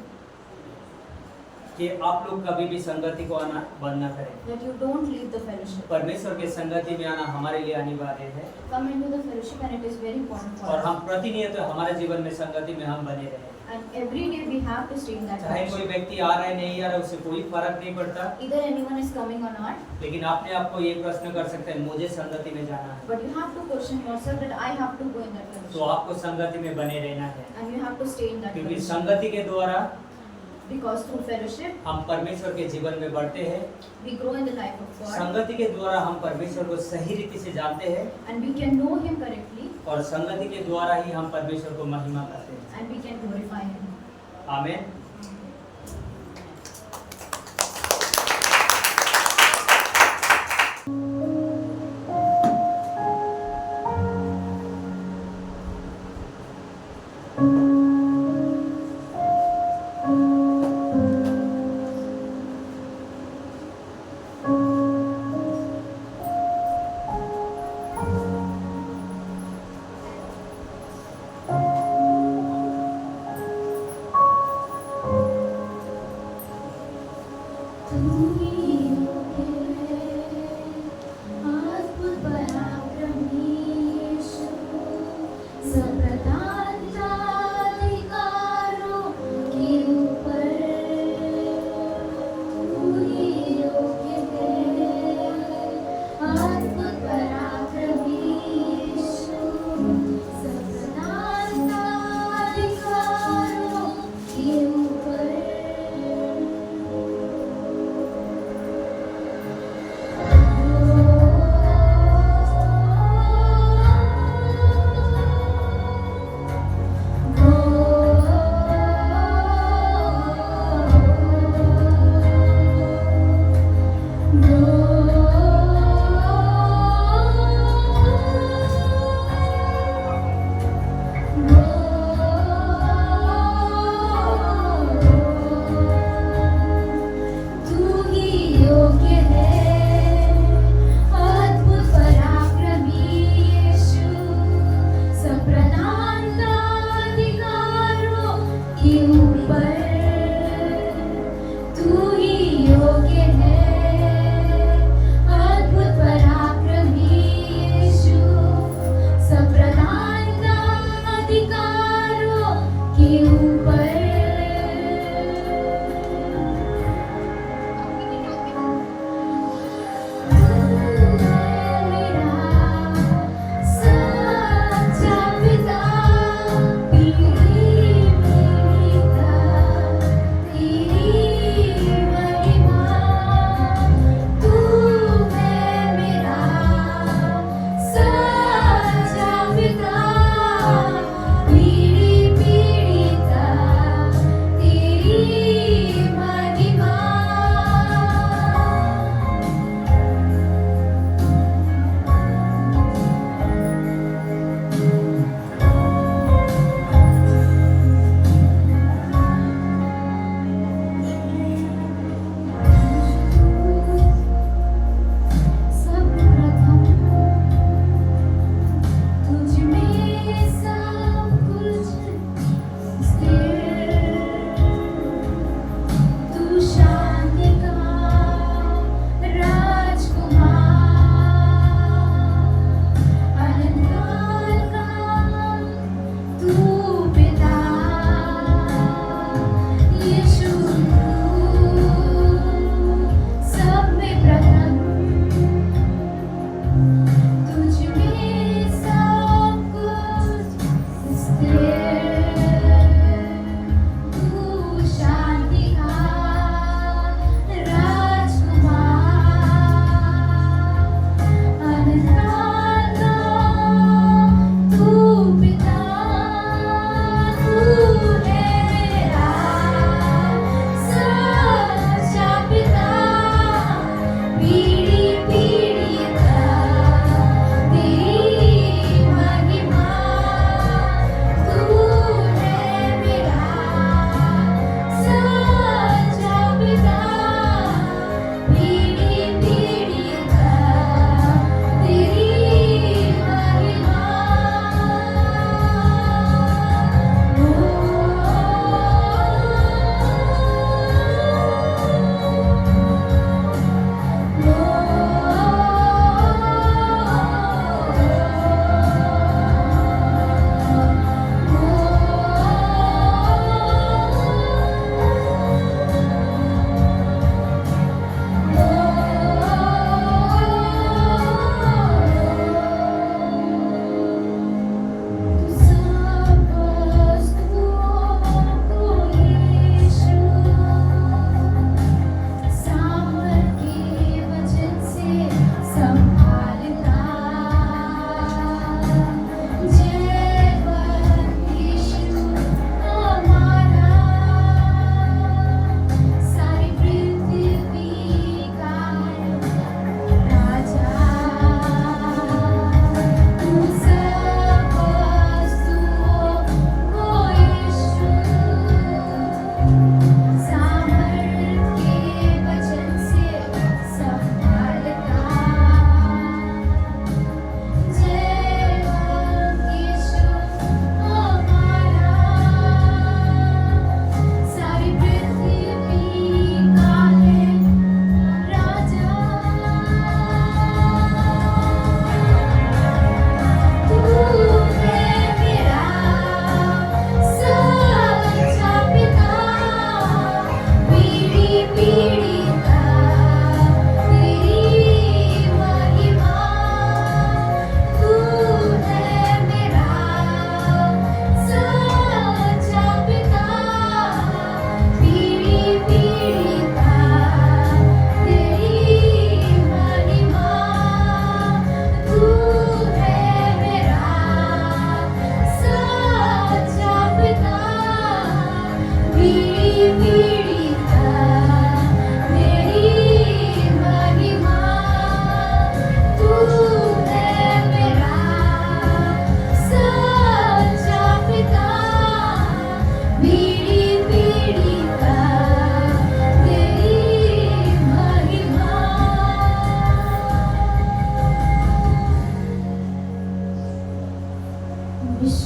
कि आप लोग कभी भी संगति को आना बंद ना करें। that you don't leave the fellowship. परमेश्वर के संगति में आना हमारे लिए अनिवार्य है Come into the fellowship and it is very important for और us. हम प्रतिनियत हमारे जीवन में संगति में हम बने रहें। And every day we have to stay in that चाहे कोई fellowship. व्यक्ति आ रहा है नहीं आ रहा है उससे कोई फर्क नहीं पड़ता, Either anyone is coming or not, लेकिन आपने आपको ये प्रश्न कर सकते हैं मुझे संगति में जाना है, but you have to question yourself that I have to go in that तो fellowship. आपको संगति में बने रहना है। And you have to stay in that क्योंकि fellowship. संगति के द्वारा Because through fellowship हम परमेश्वर के जीवन में बढ़ते हैं। we grow in the life of God. संगति के द्वारा हम परमेश्वर को सही रीति से जानते हैं And we can know Him correctly और संगति के द्वारा ही हम परमेश्वर को महिमा करते हैं। and we can glorify Him. आमीन।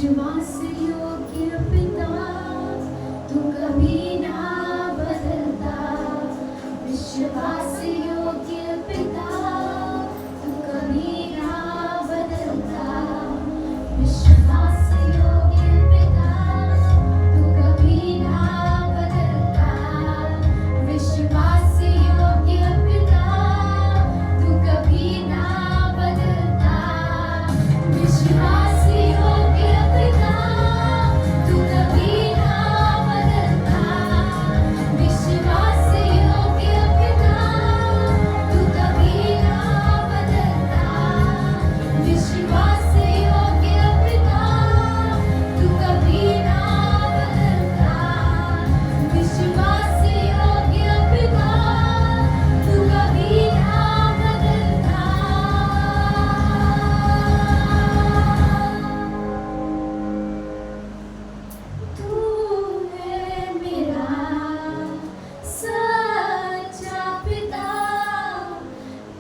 विश्वास योग्य पिता तू कभी ना बदलता, विश्वास योग्य पिता तू कभी ना बदलता, विश्वास योग्य पिता तू कभी ना बदलता, विश्वास योग्य पिता तू कभी ना बदलता, विश्वास योग्य पिता तू कभी ना बदलता, विश्वास योग्य पिता तू कभी ना बदलता, विश्वास योग्य पिता तू कभी ना बदलता, विश्वास योग्य पिता तू कभी ना बदलता। तू है मेरा सच्चा पिता,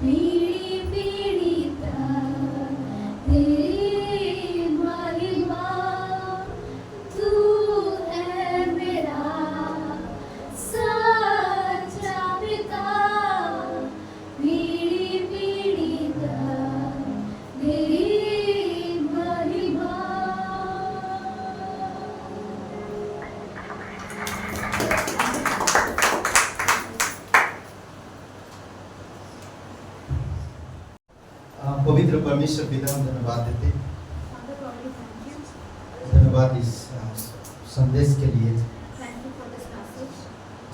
पीढ़ी पीढ़ी तक तेरी महिमा। तू है मेरा सच्चा पिता, पीढ़ी पीढ़ी तक तेरी महिमा। पवित्र परमेश्वर पिता हम धन्यवाद देते हैं। Father God, we thank you. धन्यवाद इस संदेश के लिए, Thank you for this message,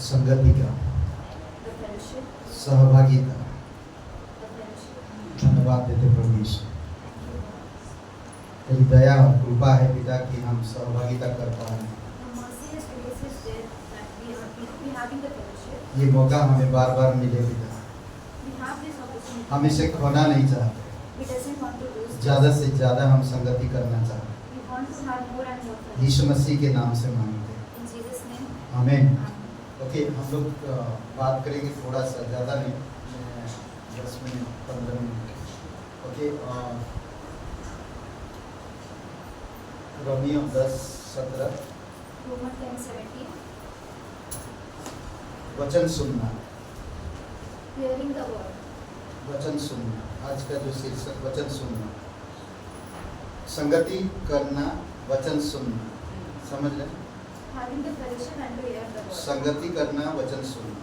संगति का, the fellowship, सहभागिता। the fellowship. धन्यवाद देते प्रभु यीशु। Thank you, Lord. तेरी दया और कृपा है पिता कि हम सहभागिता कर पाए। The mercy is grace is there that we having the fellowship. ये मौका हमें बार बार मिले पिता, We have this opportunity. हम इसे खोना नहीं चाहते। We doesn't want to lose. ज़्यादा से ज़्यादा हम संगति करना चाहते हैं। We want to have more and more fellowship. यीशु मसीह के नाम से मांगते हैं, In Jesus' name. आमीन। Amen. ओके, हम लोग बात करेंगे थोड़ा सा, ज़्यादा नहीं, 10 minute 15 minute. Okay, Romeo 10:17 Romans 10:17. वचन सुनना, Hearing the word. वचन सुनना। आज का जो शीर्षक वचन सुनना, संगति करना, वचन सुनना। समझ लें, Having the fellowship and to hear the word. संगति करना, वचन सुनना।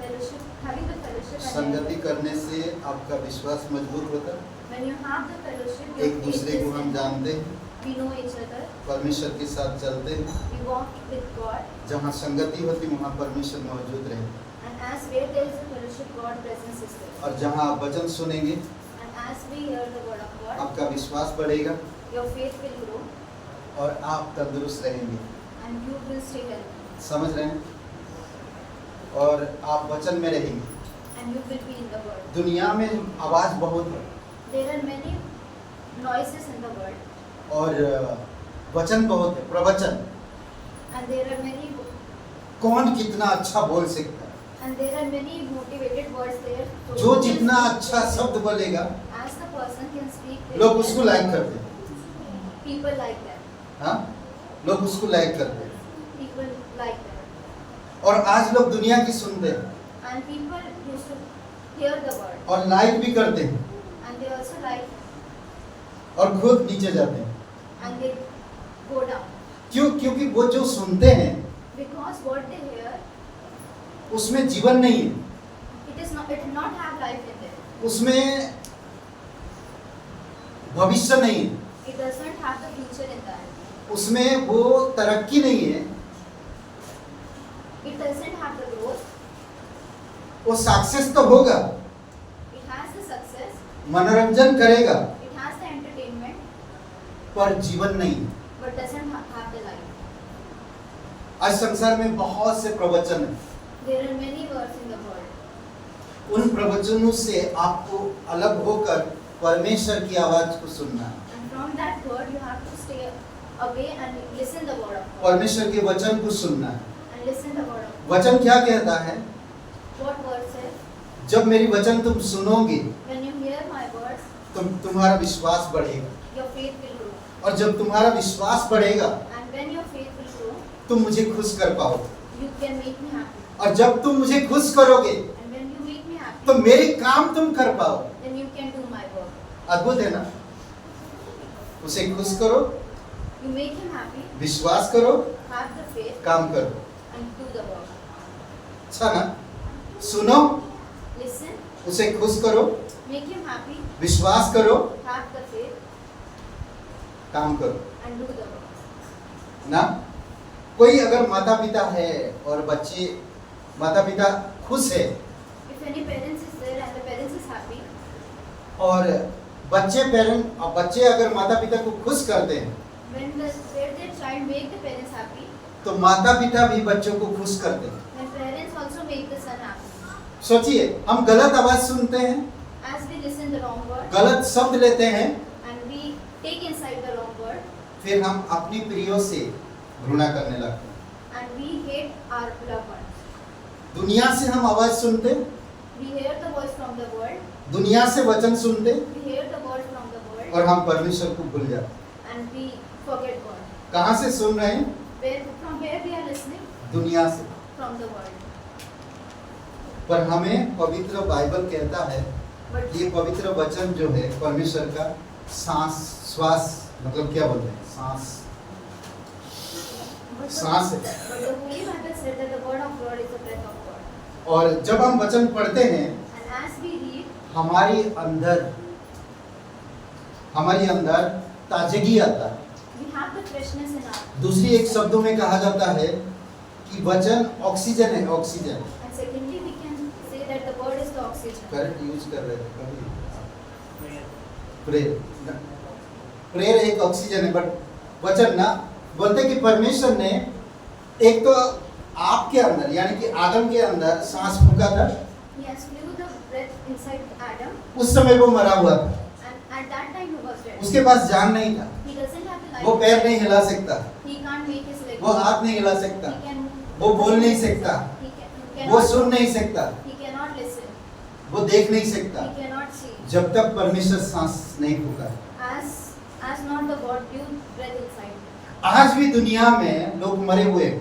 Fellowship, having the fellowship and संगति hearing. करने से आपका विश्वास मजबूत होता है। When you have the fellowship, your एक faith दूसरे को is हम in. जानते हैं, We know each other. परमेश्वर के साथ चलते हैं। We walk with God. जहाँ संगति होती वहाँ परमेश्वर मौजूद रहे। And as where there is a fellowship, God presence is there. और जहाँ आप वचन सुनेंगे, And as we hear the word of God, आपका विश्वास बढ़ेगा your faith will grow और आप तंदुरुस्त रहेंगे। and you will stay healthy. समझ रहे हैं? और आप वचन में रहेंगे। And you will be in the word. दुनिया में आवाज़ बहुत है There are many noises in the world. और वचन बहुत है, प्रवचन। And there are many कौन कितना अच्छा बोल सकता है? and there are many motivated words there. So जो जितना अच्छा शब्द बोलेगा, as the person can speak, लोग उसको लाइक करते हैं। people like that. हाँ, लोग उसको लाइक करते हैं। People like that. और आज लोग दुनिया की सुनते हैं And people used to hear the word. और लाइक भी करते हैं And they also like और खुद नीचे जाते हैं। and they go down. क्यों? क्योंकि वो जो सुनते हैं Because what they hear, उसमें जीवन नहीं है, it did not have life in there. उसमें भविष्य नहीं है, It doesn't have the future in that. उसमें वो तरक्की नहीं है, It doesn't have the growth. वो सक्सेस तो होगा, It has the success. मनोरंजन करेगा, It has the entertainment, पर जीवन नहीं है। but doesn't have the life. आज संसार में बहुत से प्रवचन हैं। There are many words in the world. उन प्रवचनों से आपको अलग होकर परमेश्वर की आवाज को सुनना है। And from that word, you have to stay away and listen the word of God. परमेश्वर के वचन को सुनना है। And listen the word of God. वचन क्या कहता है? What word says? जब मेरी वचन तुम सुनोगे, When you hear my words, तुम्हारा विश्वास बढ़ेगा। your faith will grow. और जब तुम्हारा विश्वास बढ़ेगा And when your faith will grow, तुम मुझे खुश कर पाओगे, you can make me happy. और जब तुम मुझे खुश करोगे And when you make me happy, तो मेरे काम तुम कर पाओगे। then you can do my work. अद्भुत है ना? उसे खुश करो, You make him happy, विश्वास करो, have the faith, काम करो। and do the work. अच्छा ना? सुनो, Listen, उसे खुश करो, make him happy, विश्वास करो, have the faith, काम करो and do the work. ना। कोई अगर माता पिता है और बच्चे माता पिता खुश है If any parents is there and the parents is happy, और बच्चे अगर माता पिता को खुश करते हैं when their child make the parents happy, तो माता पिता भी बच्चों को खुश करते हैं। then parents also make the son happy. सोचिए, हम गलत आवाज सुनते हैं, As we listen the wrong word गलत शब्द लेते हैं, and we take inside the wrong word फिर हम अपनी प्रियो से घृणा करने लगते हैं। and we hate our loved ones. दुनिया से हम आवाज सुनते, We hear the voice from the world, दुनिया से वचन सुनते we hear the word from the world, और हम परमेश्वर को भूल जाते। and we forget God. कहाँ से सुन रहे हैं? From where we are listening? दुनिया से। From the world. पर हमें पवित्र बाइबल कहता है, But ये पवित्र वचन जो है परमेश्वर का श्वास मतलब क्या बोलते हैं? सांस है। But the Holy Bible said that the word of God is the breath of God. और जब हम वचन पढ़ते हैं And as we read, हमारी अंदर ताजगी आता है। we have the freshness in our. दूसरी एक शब्दों में कहा जाता है कि वचन ऑक्सीजन है, oxygen. And secondly, we can say that the word is the oxygen. Correct use कर रहे थे कभी? प्रेयर एक ऑक्सीजन है, बट वचन ना बोलते कि परमेश्वर ने एक तो आपके अंदर यानी कि आदम के अंदर सांस फूंका था, He has blew the breath inside Adam, उस समय वो मरा हुआ था, and at that time he was dead. उसके पास जान नहीं था, He doesn't have the life. वो पैर नहीं हिला सकता, He can't make his leg. वो हाथ नहीं हिला सकता, He can. वो बोल नहीं सकता, He वो cannot. सुन नहीं सकता, He cannot listen. वो देख नहीं सकता, He cannot see. जब तक परमेश्वर सांस नहीं फूंका। As not the God blew breath inside. आज भी दुनिया में लोग मरे हुए हैं,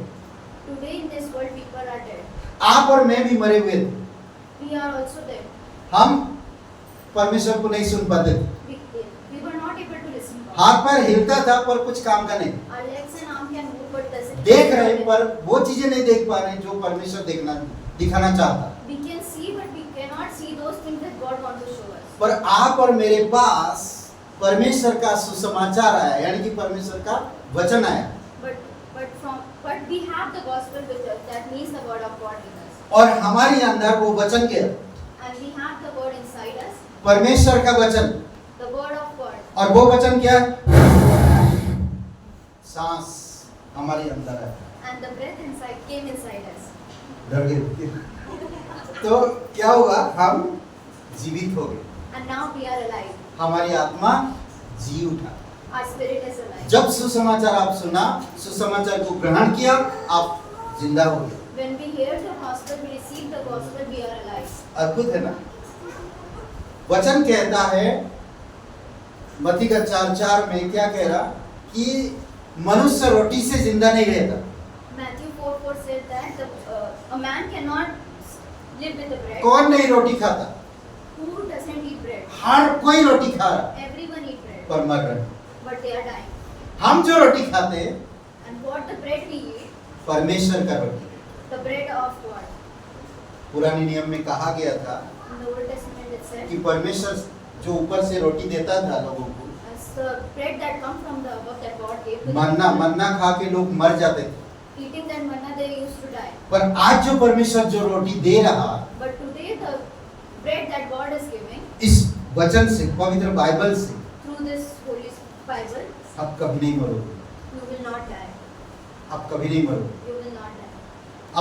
Today in this world people are dead. आप और मैं भी मरे हुए थे, We are also dead. हम परमेश्वर को नहीं सुन पाते थे, We were not able to listen. to God. हाथ पैर हिलता था पर कुछ काम का नहीं, Our legs and arm can move but doesn't. देख रहे पर वो चीजें नहीं देख पा रहे जो परमेश्वर दिखाना चाहता। We can see but we cannot see those things that God wants to show us. पर आप और मेरे पास परमेश्वर का सुसमाचार आया, यानी कि परमेश्वर का वचन आया, But we have the gospel with us. That means the word of God with us. और हमारे अंदर वो वचन गया, And we have the word inside us, परमेश्वर का वचन। the word of God. और वो वचन क्या है? सांस हमारे अंदर है। And the breath inside came inside us. डर गए तो क्या हुआ? हम जीवित हो गए, And now we are alive. हमारी आत्मा जी उठा। Our spirit is alive. जब सुसमाचार आप सुना, सुसमाचार को ग्रहण किया, आप जिंदा हो गए। When we hear the gospel, we receive the gospel, we are alive. अद्भुत है ना? वचन कहता है मत्ती का 4:4 में क्या कह रहा कि मनुष्य रोटी से जिंदा नहीं रहता। Matthew 4:4 said that a man cannot live with the bread. कौन नहीं रोटी खाता? Who doesn't eat bread? हर कोई रोटी खा रहा Everyone eat bread, पर मर रहे। but they are dying. हम जो रोटी खाते हैं And what the bread we eat, परमेश्वर का रोटी। the bread of God. पुराने नियम में कहा गया था In the Old Testament it said, कि परमेश्वर जो ऊपर से रोटी देता था लोगों को, as the bread that come from the above that God gave to मन्ना खा के लोग मर जाते थे। eating that manna they used to die. पर आज जो परमेश्वर जो रोटी दे रहा, But today the bread that God is giving इस वचन से, पवित्र बाइबल से, through this Holy Bible, आप कभी नहीं मरोगे, you will not die. आप कभी नहीं मरोगे, You will not die.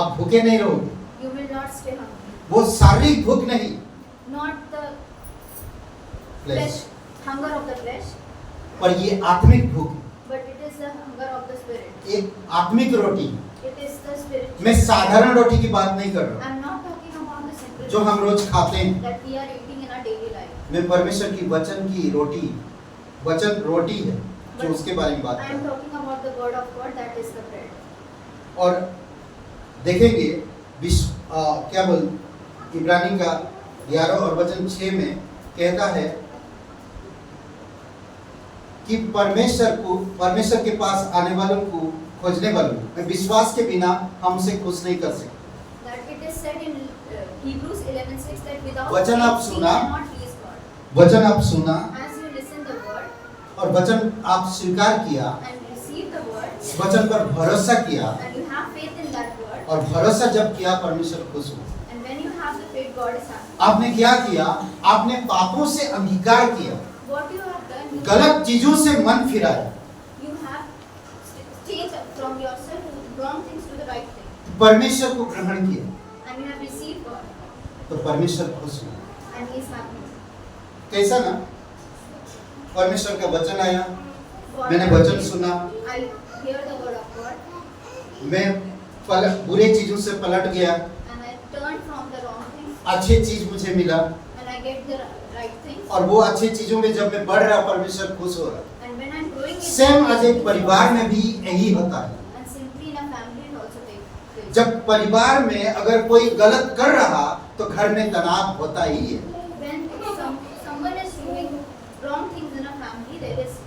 आप भूखे नहीं रहोगे। You will not stay hungry. वो शारीरिक भूख नहीं, Not the flash, flesh, hunger of the flesh, पर ये आत्मिक भूख, but it is the hunger of the spirit. एक आत्मिक रोटी। It is the spirit. मैं साधारण रोटी की बात नहीं कर रहा I'm not talking about the simple जो हम रोज खाते हैं। that we are eating in our daily life. मैं परमेश्वर की वचन की रोटी, वचन रोटी है, जो उसके बारे में बात I कर am रहे हैं। talking about the word of God, that is the bread. और देखेंगे क्या बोल इब्रानी का 11 और वचन 6 में कहता है कि परमेश्वर के पास आने वालों को खोजने वालों में विश्वास के बिना हमसे खुश नहीं कर सकते। That it is said in Hebrews 11:6 that without वचन आप faith we सुना, cannot please God. वचन आप सुना As you listen the word और वचन आप स्वीकार किया, and receive the word वचन पर भरोसा किया and you have faith in that word, और भरोसा जब किया परमेश्वर खुश हुआ। and when you have the faith, God is happy. आपने क्या किया? आपने पापों से अंगीकार किया, What you have done, गलत चीजों से मन फिराया, you have changed from yourself to wrong things to the right thing, परमेश्वर को ग्रहण किया, and you have received God, तो परमेश्वर खुश हुआ। and He is happy. कैसा ना? परमेश्वर का वचन आया, God मैंने has वचन given- सुना, I hear the word of God, मैं बुरे चीजों से पलट गया, and I turn from the wrong things, अच्छी चीज मुझे मिला, and I get the right things, और वो अच्छी चीजों में जब मैं बढ़ रहा परमेश्वर खुश हो रहा। and when I'm growing in same आज एक परिवार में भी यही होता है। and simply in a family it also takes place. जब परिवार में अगर कोई गलत कर रहा तो घर में तनाव होता ही है। When someone is doing wrong things in a family, there is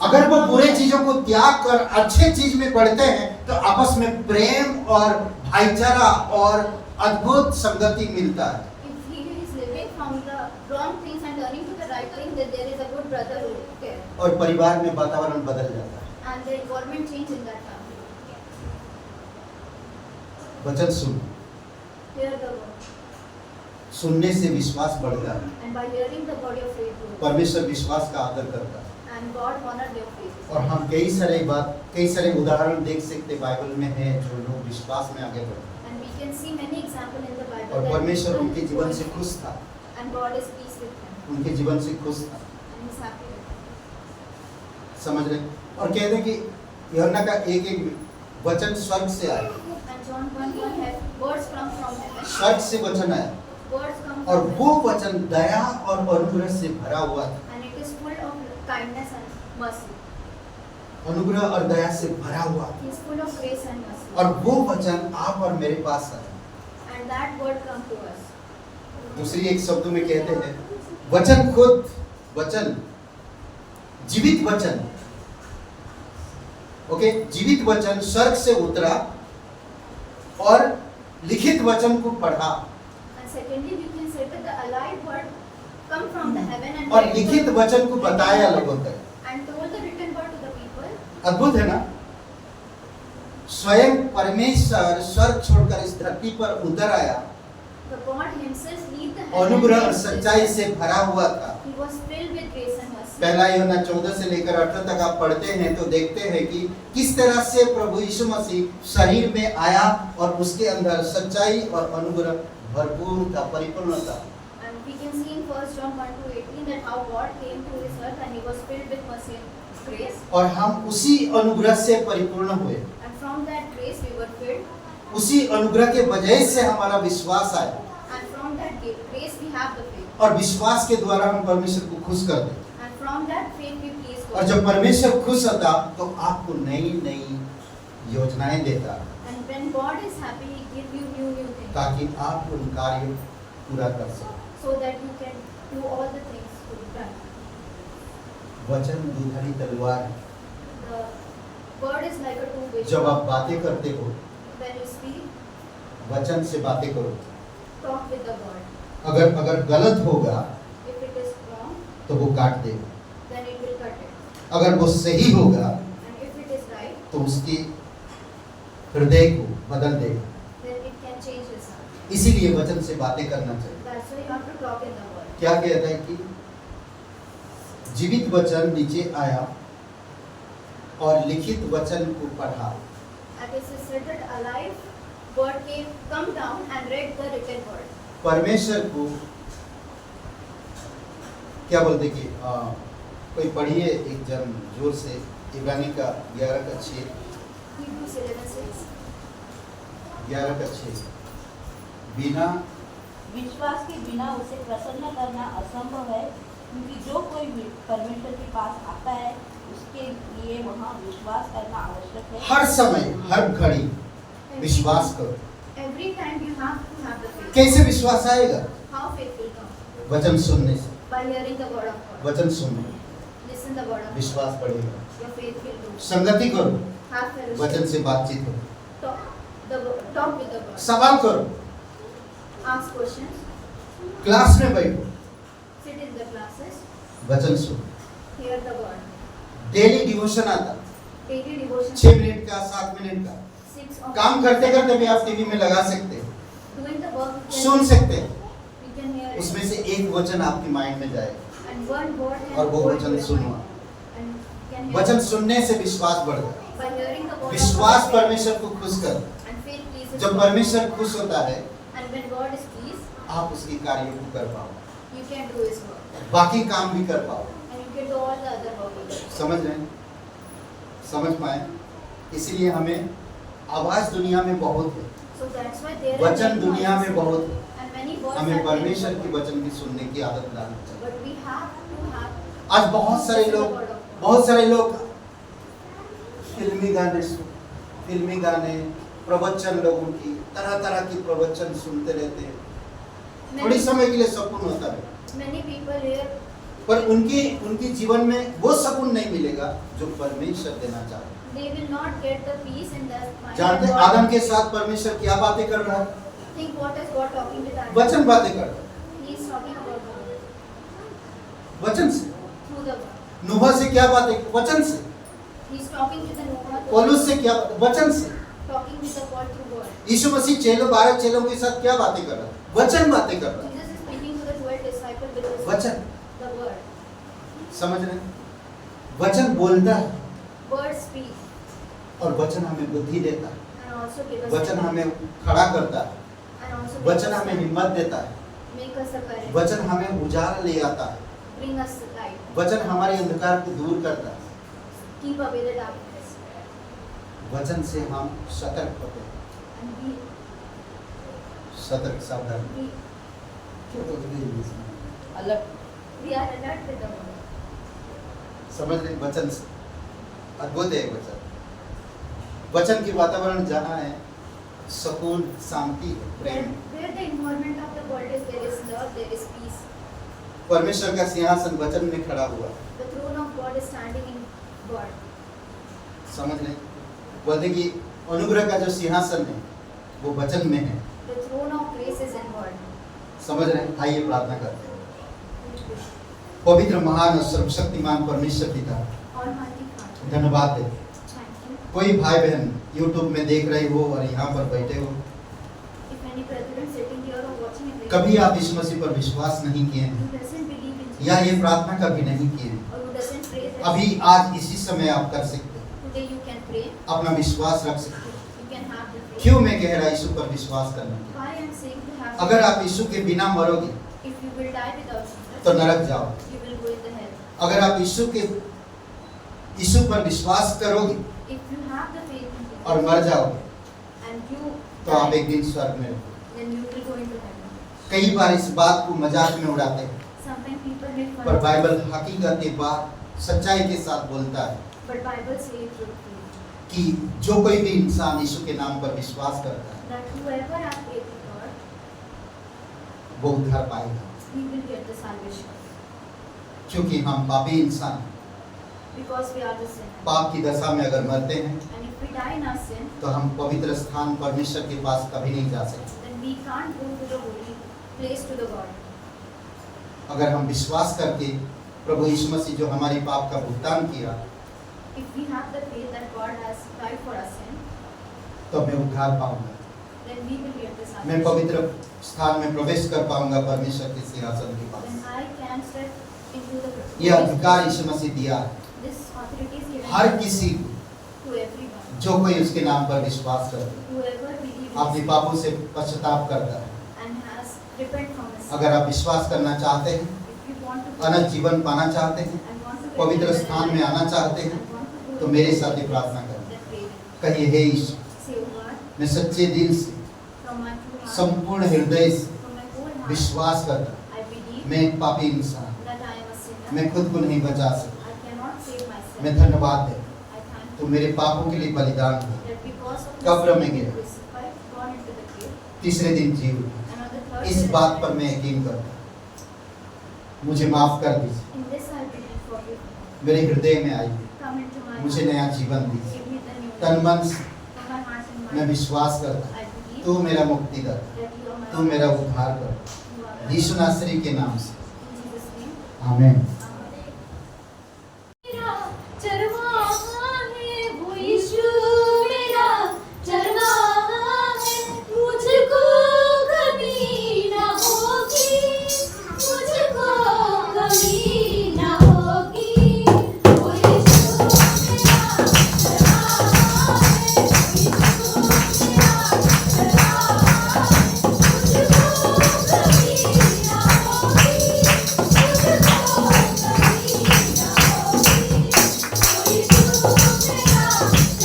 अगर वो बुरे चीजों को त्याग कर अच्छे चीज में बढ़ते हैं तो आपस में प्रेम और भाईचारा और अद्भुत संगति मिलता है। if he is living from the wrong things and turning to the right things, then there is a good brotherhood there, और परिवार में वातावरण बदल जाता है। and the environment change in that family. वचन सुन, Hear the word, सुनने से विश्वास बढ़ता है। and by hearing the word your faith grows, परमेश्वर विश्वास का आदर करता है। and God honor your faith. और हम कई सारे उदाहरण देख सकते बाइबल में हैं जो लोग विश्वास में आगे बढ़े And we can see many examples in the Bible. और that परमेश्वर people उनके जीवन से खुश था, and God is pleased with them, उनके जीवन से खुश था। and He's happy with them. समझ रहे? और कहते हैं कि यूहन्ना का एक वचन स्वर्ग से आया, And John 1:1 has words come from heaven. स्वर्ग से वचन आया Words come और from वो heaven, वचन दया और अनुग्रह से भरा हुआ था। and it is full of kindness and mercy. अनुग्रह और दया से भरा हुआ था। He is full of grace and mercy. और वो वचन आप और मेरे पास आया। And that word come to us. दूसरी एक शब्दों में कहते हैं वचन खुद, वचन जीवित वचन, ओके, जीवित वचन स्वर्ग से उतरा और लिखित वचन को पढ़ा And secondly, we can say that the alive word come from the heaven and और read लिखित the- वचन को बताया लोगों तक। and told the written word to the people. अद्भुत है ना? स्वयं परमेश्वर स्वर्ग छोड़कर इस धरती पर उतर आया, The God Himself lead the heaven. अनुग्रह और and सच्चाई से भरा हुआ था। He was filled with grace and mercy. पहला यूहन्ना 14 से लेकर 18 तक आप पढ़ते हैं तो देखते हैं कि किस तरह से प्रभु यीशु मसीह शरीर में आया और उसके अंदर सच्चाई और अनुग्रह भरपूर था, परिपूर्ण था। And we can see in 1 John 1:18 that how God came to this earth and He was filled with mercy and grace. और हम उसी अनुग्रह से परिपूर्ण हुए, And from that grace we were filled. उसी अनुग्रह के वजह से हमारा विश्वास आया And from that grace we have the faith. और विश्वास के द्वारा हम परमेश्वर को खुश कर दें। And from that faith we please और God. जब परमेश्वर खुश होता तो आपको नई नई योजनाएं देता And when God is happy, He give you new things, ताकि आप उन कार्यों पूरा कर सकें। so that you can do all the things to be done. वचन दुधारी तलवार है। The word is like a two-edged जब sword. आप बातें करते हो When you speak, वचन से बातें करो। talk with the word. अगर गलत होगा If it is wrong, तो वो काट देगा, then it will cut it. अगर वो सही होगा And if it is right, तो उसकी हृदय को बदल देगा। then it can change his heart. इसीलिए वचन से बातें करना चाहिए। That's why you have to talk in the word. क्या कहता है कि जीवित वचन नीचे आया और लिखित वचन को पढ़ा। And this is written alive, word came, come down and read the written word. परमेश्वर को क्या बोलते कि कोई पढ़िए एक जन जोर से इब्रानी का 11:6 Hebrews 11:6. 11:6 बिना विश्वास के बिना उसे प्रसन्न करना असंभव है, क्योंकि जो कोई भी परमेश्वर के पास आता है उसके लिए वहाँ विश्वास करना आवश्यक है। हर समय हर घड़ी विश्वास करो। Every time you have to have the faith. कैसे विश्वास आएगा? How faith will come? वचन सुनने से। By hearing the word of God. वचन सुनने Listen the word of God. विश्वास बढ़ेगा। Your faith will grow. संगति करो, Have fellowship. वचन से बातचीत करो, Talk with the word. सवाल करो, Ask questions. क्लास में बैठो, Sit in the classes. वचन सुनो। Hear the word. Daily devotion आता, Daily devotion. 6 मिनट का, 7 मिनट का। 6 of काम करते करते भी आप टीवी में लगा सकते हैं, doing the work. you can- सुन सकते हैं। You can hear it. उसमें से एक वचन आपकी माइंड में जाएगा And one word can और वो go वचन into your सुनो। mind. And you can hear वचन it. सुनने से विश्वास बढ़ता है। By hearing the word of विश्वास God, परमेश्वर को खुश कर। and faith pleases जब God. परमेश्वर खुश होता है, And when God is pleased, आप उसके कार्यों को कर पाओ, you can do His work. बाकी काम भी कर पाओ। And you can do all the other work also. समझ रहे हैं? समझ पाए? इसलिए हमें आवाज दुनिया में बहुत है, So that's why there are वचन many दुनिया में voices बहुत है। and many words हमें are परमेश्वर there. की वचन की सुनने की आदत डालनी चाहिए। But we have to have. आज बहुत सारे लोग फिल्मी गाने प्रवचन, लोगों की तरह तरह की प्रवचन सुनते रहते हैं। थोड़ी समय के लिए सुकून होता है, Many people here, पर उनकी जीवन में वो सुकून नहीं मिलेगा जो परमेश्वर देना चाहता है। they will not get the peace in their mind. जानते हैं आदम के साथ परमेश्वर क्या बातें कर रहा है? Think what is God talking with Adam? वचन बातें कर रहा है, He is talking about God वचन से। through the word. नूह से क्या बातें? वचन से। He is talking with the Noah. पौलुस से क्या? वचन से। Talking with the God through word. यीशु मसीह 12 चेलों के साथ क्या बातें कर रहा है? वचन बातें कर रहा है, Jesus is speaking to the 12 disciples with his वचन। the word. समझ रहे हैं? वचन बोलता है Word speak और वचन हमें बुद्धि देता है, and also give us वचन हमें खड़ा करता है, and also वचन हमें हिम्मत देता है, make us the courage. वचन हमें उजाला ले आता है, Bring us light. वचन हमारे अंधकार को दूर करता है। Keep away the darkness. वचन से हम सतर्क होते हैं, And be सतर्क सावधान। अलग we are alert with the word. समझ रहे? वचन से अद्भुत है वचन। वचन की वातावरण जहाँ है, सुकून, शांति, प्रेम। Where the environment of the world is, there is love, there is peace. परमेश्वर का सिंहासन वचन में खड़ा हुआ। The throne of God is standing in God. समझ रहे? बोलते कि अनुग्रह का जो सिंहासन है वो वचन में है। The throne of grace is in God. समझ रहे? आइए प्रार्थना करते हैं। पवित्र, महान और सर्वशक्तिमान परमेश्वर पिता, Almighty Father, धन्यवाद दे। thank you. कोई भाई बहन YouTube में देख रहे हो और यहाँ पर बैठे हो, If any brethren sitting here or watching it, कभी आप यीशु मसीह पर विश्वास नहीं किए हैं who doesn't believe in या Jesus, ये प्रार्थना कभी नहीं किए हैं, or who doesn't pray this, अभी आज इसी समय आप कर सकते हो, today you can pray, अपना विश्वास रख सकते हो। you can have the faith. क्यों मैं कह रहा यीशु पर विश्वास करना? Why I am saying to have अगर faith? आप यीशु के बिना मरोगे If you will die without Jesus, तो नरक जाओ। you will go in the hell. अगर आप यीशु पर विश्वास करोगे If you have the faith in Jesus, और मर जाओगे and you तो आप die, एक दिन स्वर्ग में रहोगे। then you will go into heaven. कई बार इस बात को मजाक में उड़ाते हैं, Sometimes people make fun पर of बाइबल it, हकीकत ये बात सच्चाई के साथ बोलता है but Bible says it truthfully, कि जो कोई भी इंसान यीशु के नाम पर विश्वास करता है that whoever has faith in God, वो उद्धार पाएगा, he will get the salvation. क्योंकि हम पापी इंसान हैं। Because we are the sinner. पाप की दशा में अगर मरते हैं And if we die in our sin, तो हम पवित्र स्थान परमेश्वर के पास कभी नहीं जा सकते। then we can't go to the holy place to the God. अगर हम विश्वास करके प्रभु यीशु मसीह जो हमारी पाप का भुगतान किया, If we have the faith that God has died for our sin, तो मैं उद्धार पाऊंगा, then we will get the मैं salvation. पवित्र स्थान में प्रवेश कर पाऊंगा परमेश्वर के सिंहासन के पास। Then I can step into the यह अधिकार यीशु मसीह दिया है This authority is given हर किसी को, to everyone. जो कोई उसके नाम पर विश्वास करता है, Whoever believes अपने पापों से पश्चाताप करता है। and has repent from his sin. अगर आप विश्वास करना चाहते हैं, If you want to अनंत जीवन पाना चाहते हैं, and want to get पवित्र into स्थान में heaven आना चाहते हैं, and want to go तो into मेरे heaven, साथ ही प्रार्थना करें। then pray. कहिए, हे यीशु, Say, "O God, मैं सच्चे दिल से, from my true heart, संपूर्ण हृदय से from my whole heart, विश्वास करता हूं, I believe मैं एक पापी इंसान, that I am a sinner. मैं खुद को नहीं बचा सकता, I cannot save myself. मैं धन्यवाद है I thank तो मेरे पापों के लिए बलिदान हुआ, that because of कब्र my में sin, गया। you crucified, gone into the grave, तीसरे दिन जी उठा। and on the third इस day बात I पर मैं यकीन करता हूँ। मुझे माफ कर दीजिए, in this I believe for you. मेरे हृदय में आइए, Come into my मुझे heart. नया जीवन दीजिए। Give me the new तन life. मन से From my heart and मैं mind, विश्वास करता हूँ I believe तू मेरा मुक्तिदाता, that you are my तू मेरा उद्धार कर। You are my यीशु नासरी के नाम से In Jesus' name. आमीन। मेरा चरवाहा है वो यीशु, मेरा चरवाहा है, मुझको कमी ना होगी, मुझको कमी ना होगी। वो यीशु मेरा चरवाहा है, वो यीशु मेरा चरवाहा है, मुझको कमी ना होगी, मुझको कमी ना होगी।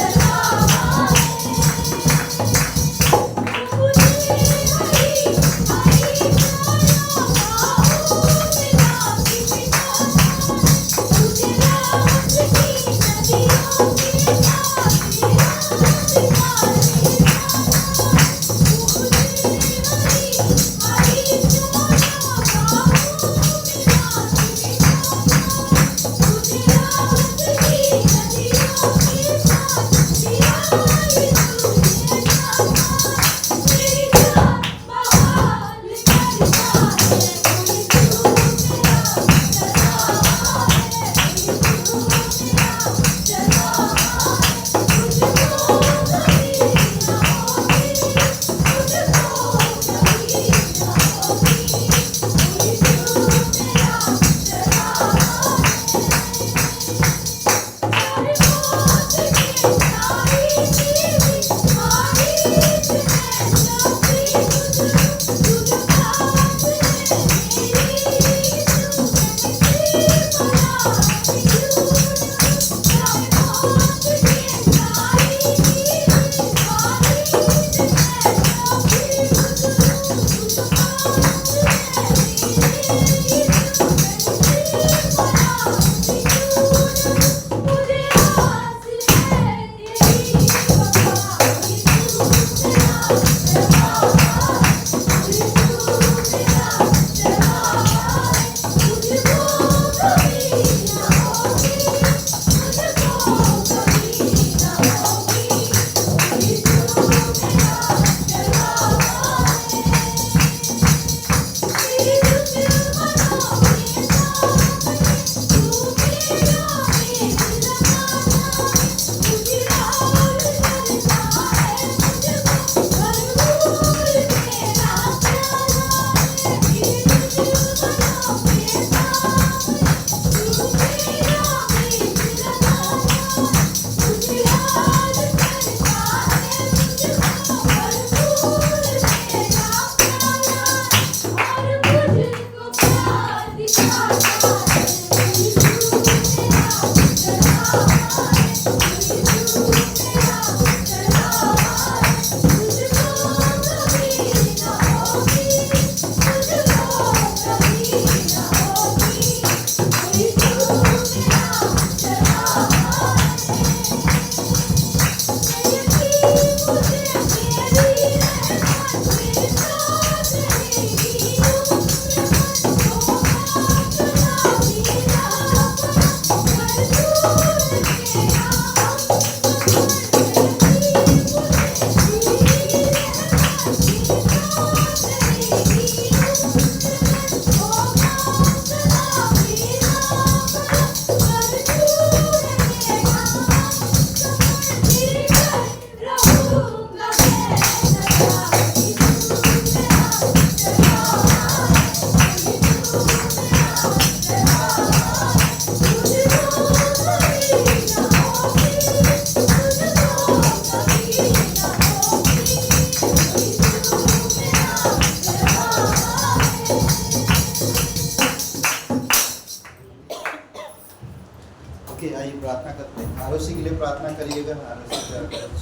प्रार्थना करते हैं। आरोसी के लिए प्रार्थना करिएगा। आरोसी का कुछ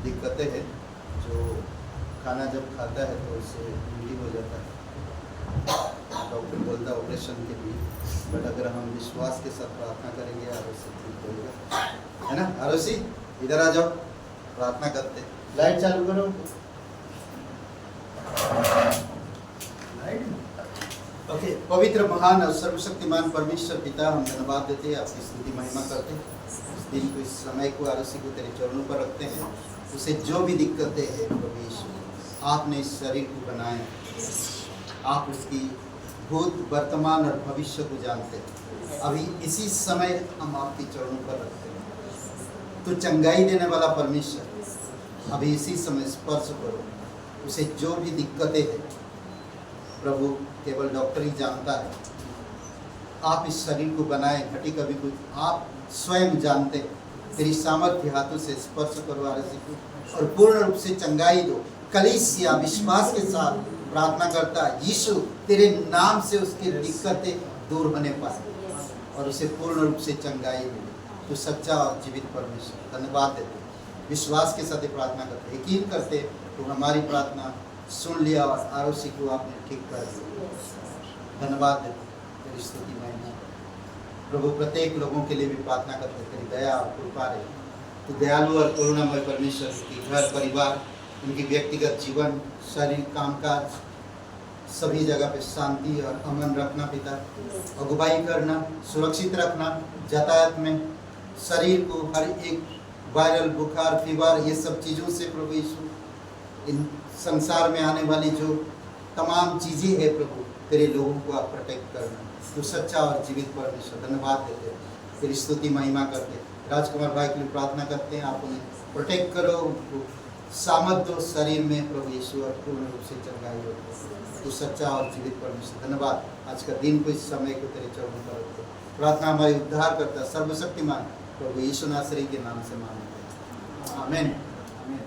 दिक्कतें हैं, जो खाना जब खाता है तो उससे उल्टी हो जाता है, डॉक्टर बोलता है ऑपरेशन के लिए, बट अगर हम विश्वास के साथ प्रार्थना करेंगे आरोसी ठीक होगा। है ना। आरोसी इधर आ जाओ, प्रार्थना करते। लाइट चालू करो। ओके, पवित्र महान और सर्वशक्तिमान परमेश्वर पिता, हम धन्यवाद देते हैं, आपकी स्तुति महिमा करते हैं। इस दिन को, इस समय को आरोसी को तेरे चरणों पर रखते हैं। उसे जो भी दिक्कतें हैं प्रभु यीशु, आपने इस शरीर को बनाया, आप उसकी भूत वर्तमान और भविष्य को जानते हैं। अभी इसी समय हम आपके चरणों पर रखते हैं। तो चंगाई देने वाला परमेश्वर, अभी इसी समय स्पर्श करो उसे। जो भी दिक्कतें हैं प्रभु, केवल डॉक्टर ही जानता है। आप इस शरीर को बनाए, घटी कभी कुछ आप स्वयं जानते हैं। तेरी सामर्थ्य हाथों से स्पर्श करो आरसी को और पूर्ण रूप से चंगाई दो। कलीसिया विश्वास के साथ प्रार्थना करता है, यीशु तेरे नाम से उसकी दिक्कतें दूर होने पाए और उसे पूर्ण रूप से चंगाई मिले। तो सच्चा और जीवित परमेश्वर, धन्यवाद देते, विश्वास के साथ प्रार्थना करते, यकीन करते तो हमारी प्रार्थना सुन लिया और आरोसी को आपने ठीक कर दिया। धन्यवाद देते, तेरी स्तुति महिमा प्रभु। प्रत्येक लोगों के लिए भी प्रार्थना करते, तेरी दया और कृपा रहे। तो दयालु और करुणामय परमेश्वर की घर परिवार, उनकी व्यक्तिगत जीवन, शरीर, कामकाज, सभी जगह पे शांति और अमन रखना पिता। अगुवाई करना, सुरक्षित रखना, यातायात में शरीर को हर एक वायरल बुखार, फीवर, ये सब चीज़ों से प्रभु यीशु, इन संसार में आने वाली जो तमाम चीज़ें हैं प्रभु, तेरे लोगों को आप प्रोटेक्ट करना। तो सच्चा और जीवित परमेश्वर, धन्यवाद देते हैं, तेरी स्तुति महिमा करते। राजकुमार भाई के लिए प्रार्थना करते हैं, आप उन्हें प्रोटेक्ट करो, उनको सामर्थ दो शरीर में प्रभु यीशु, और पूर्ण रूप से चंगाई हो। तो सच्चा और जीवित परमेश्वर, धन्यवाद। आज का दिन को, इस समय को तेरे चरणों पर रखते। प्रार्थना हमारी उद्धार करता सर्वशक्तिमान प्रभु यीशु नासरी के नाम से मांगते हैं, आमीन। आमीन।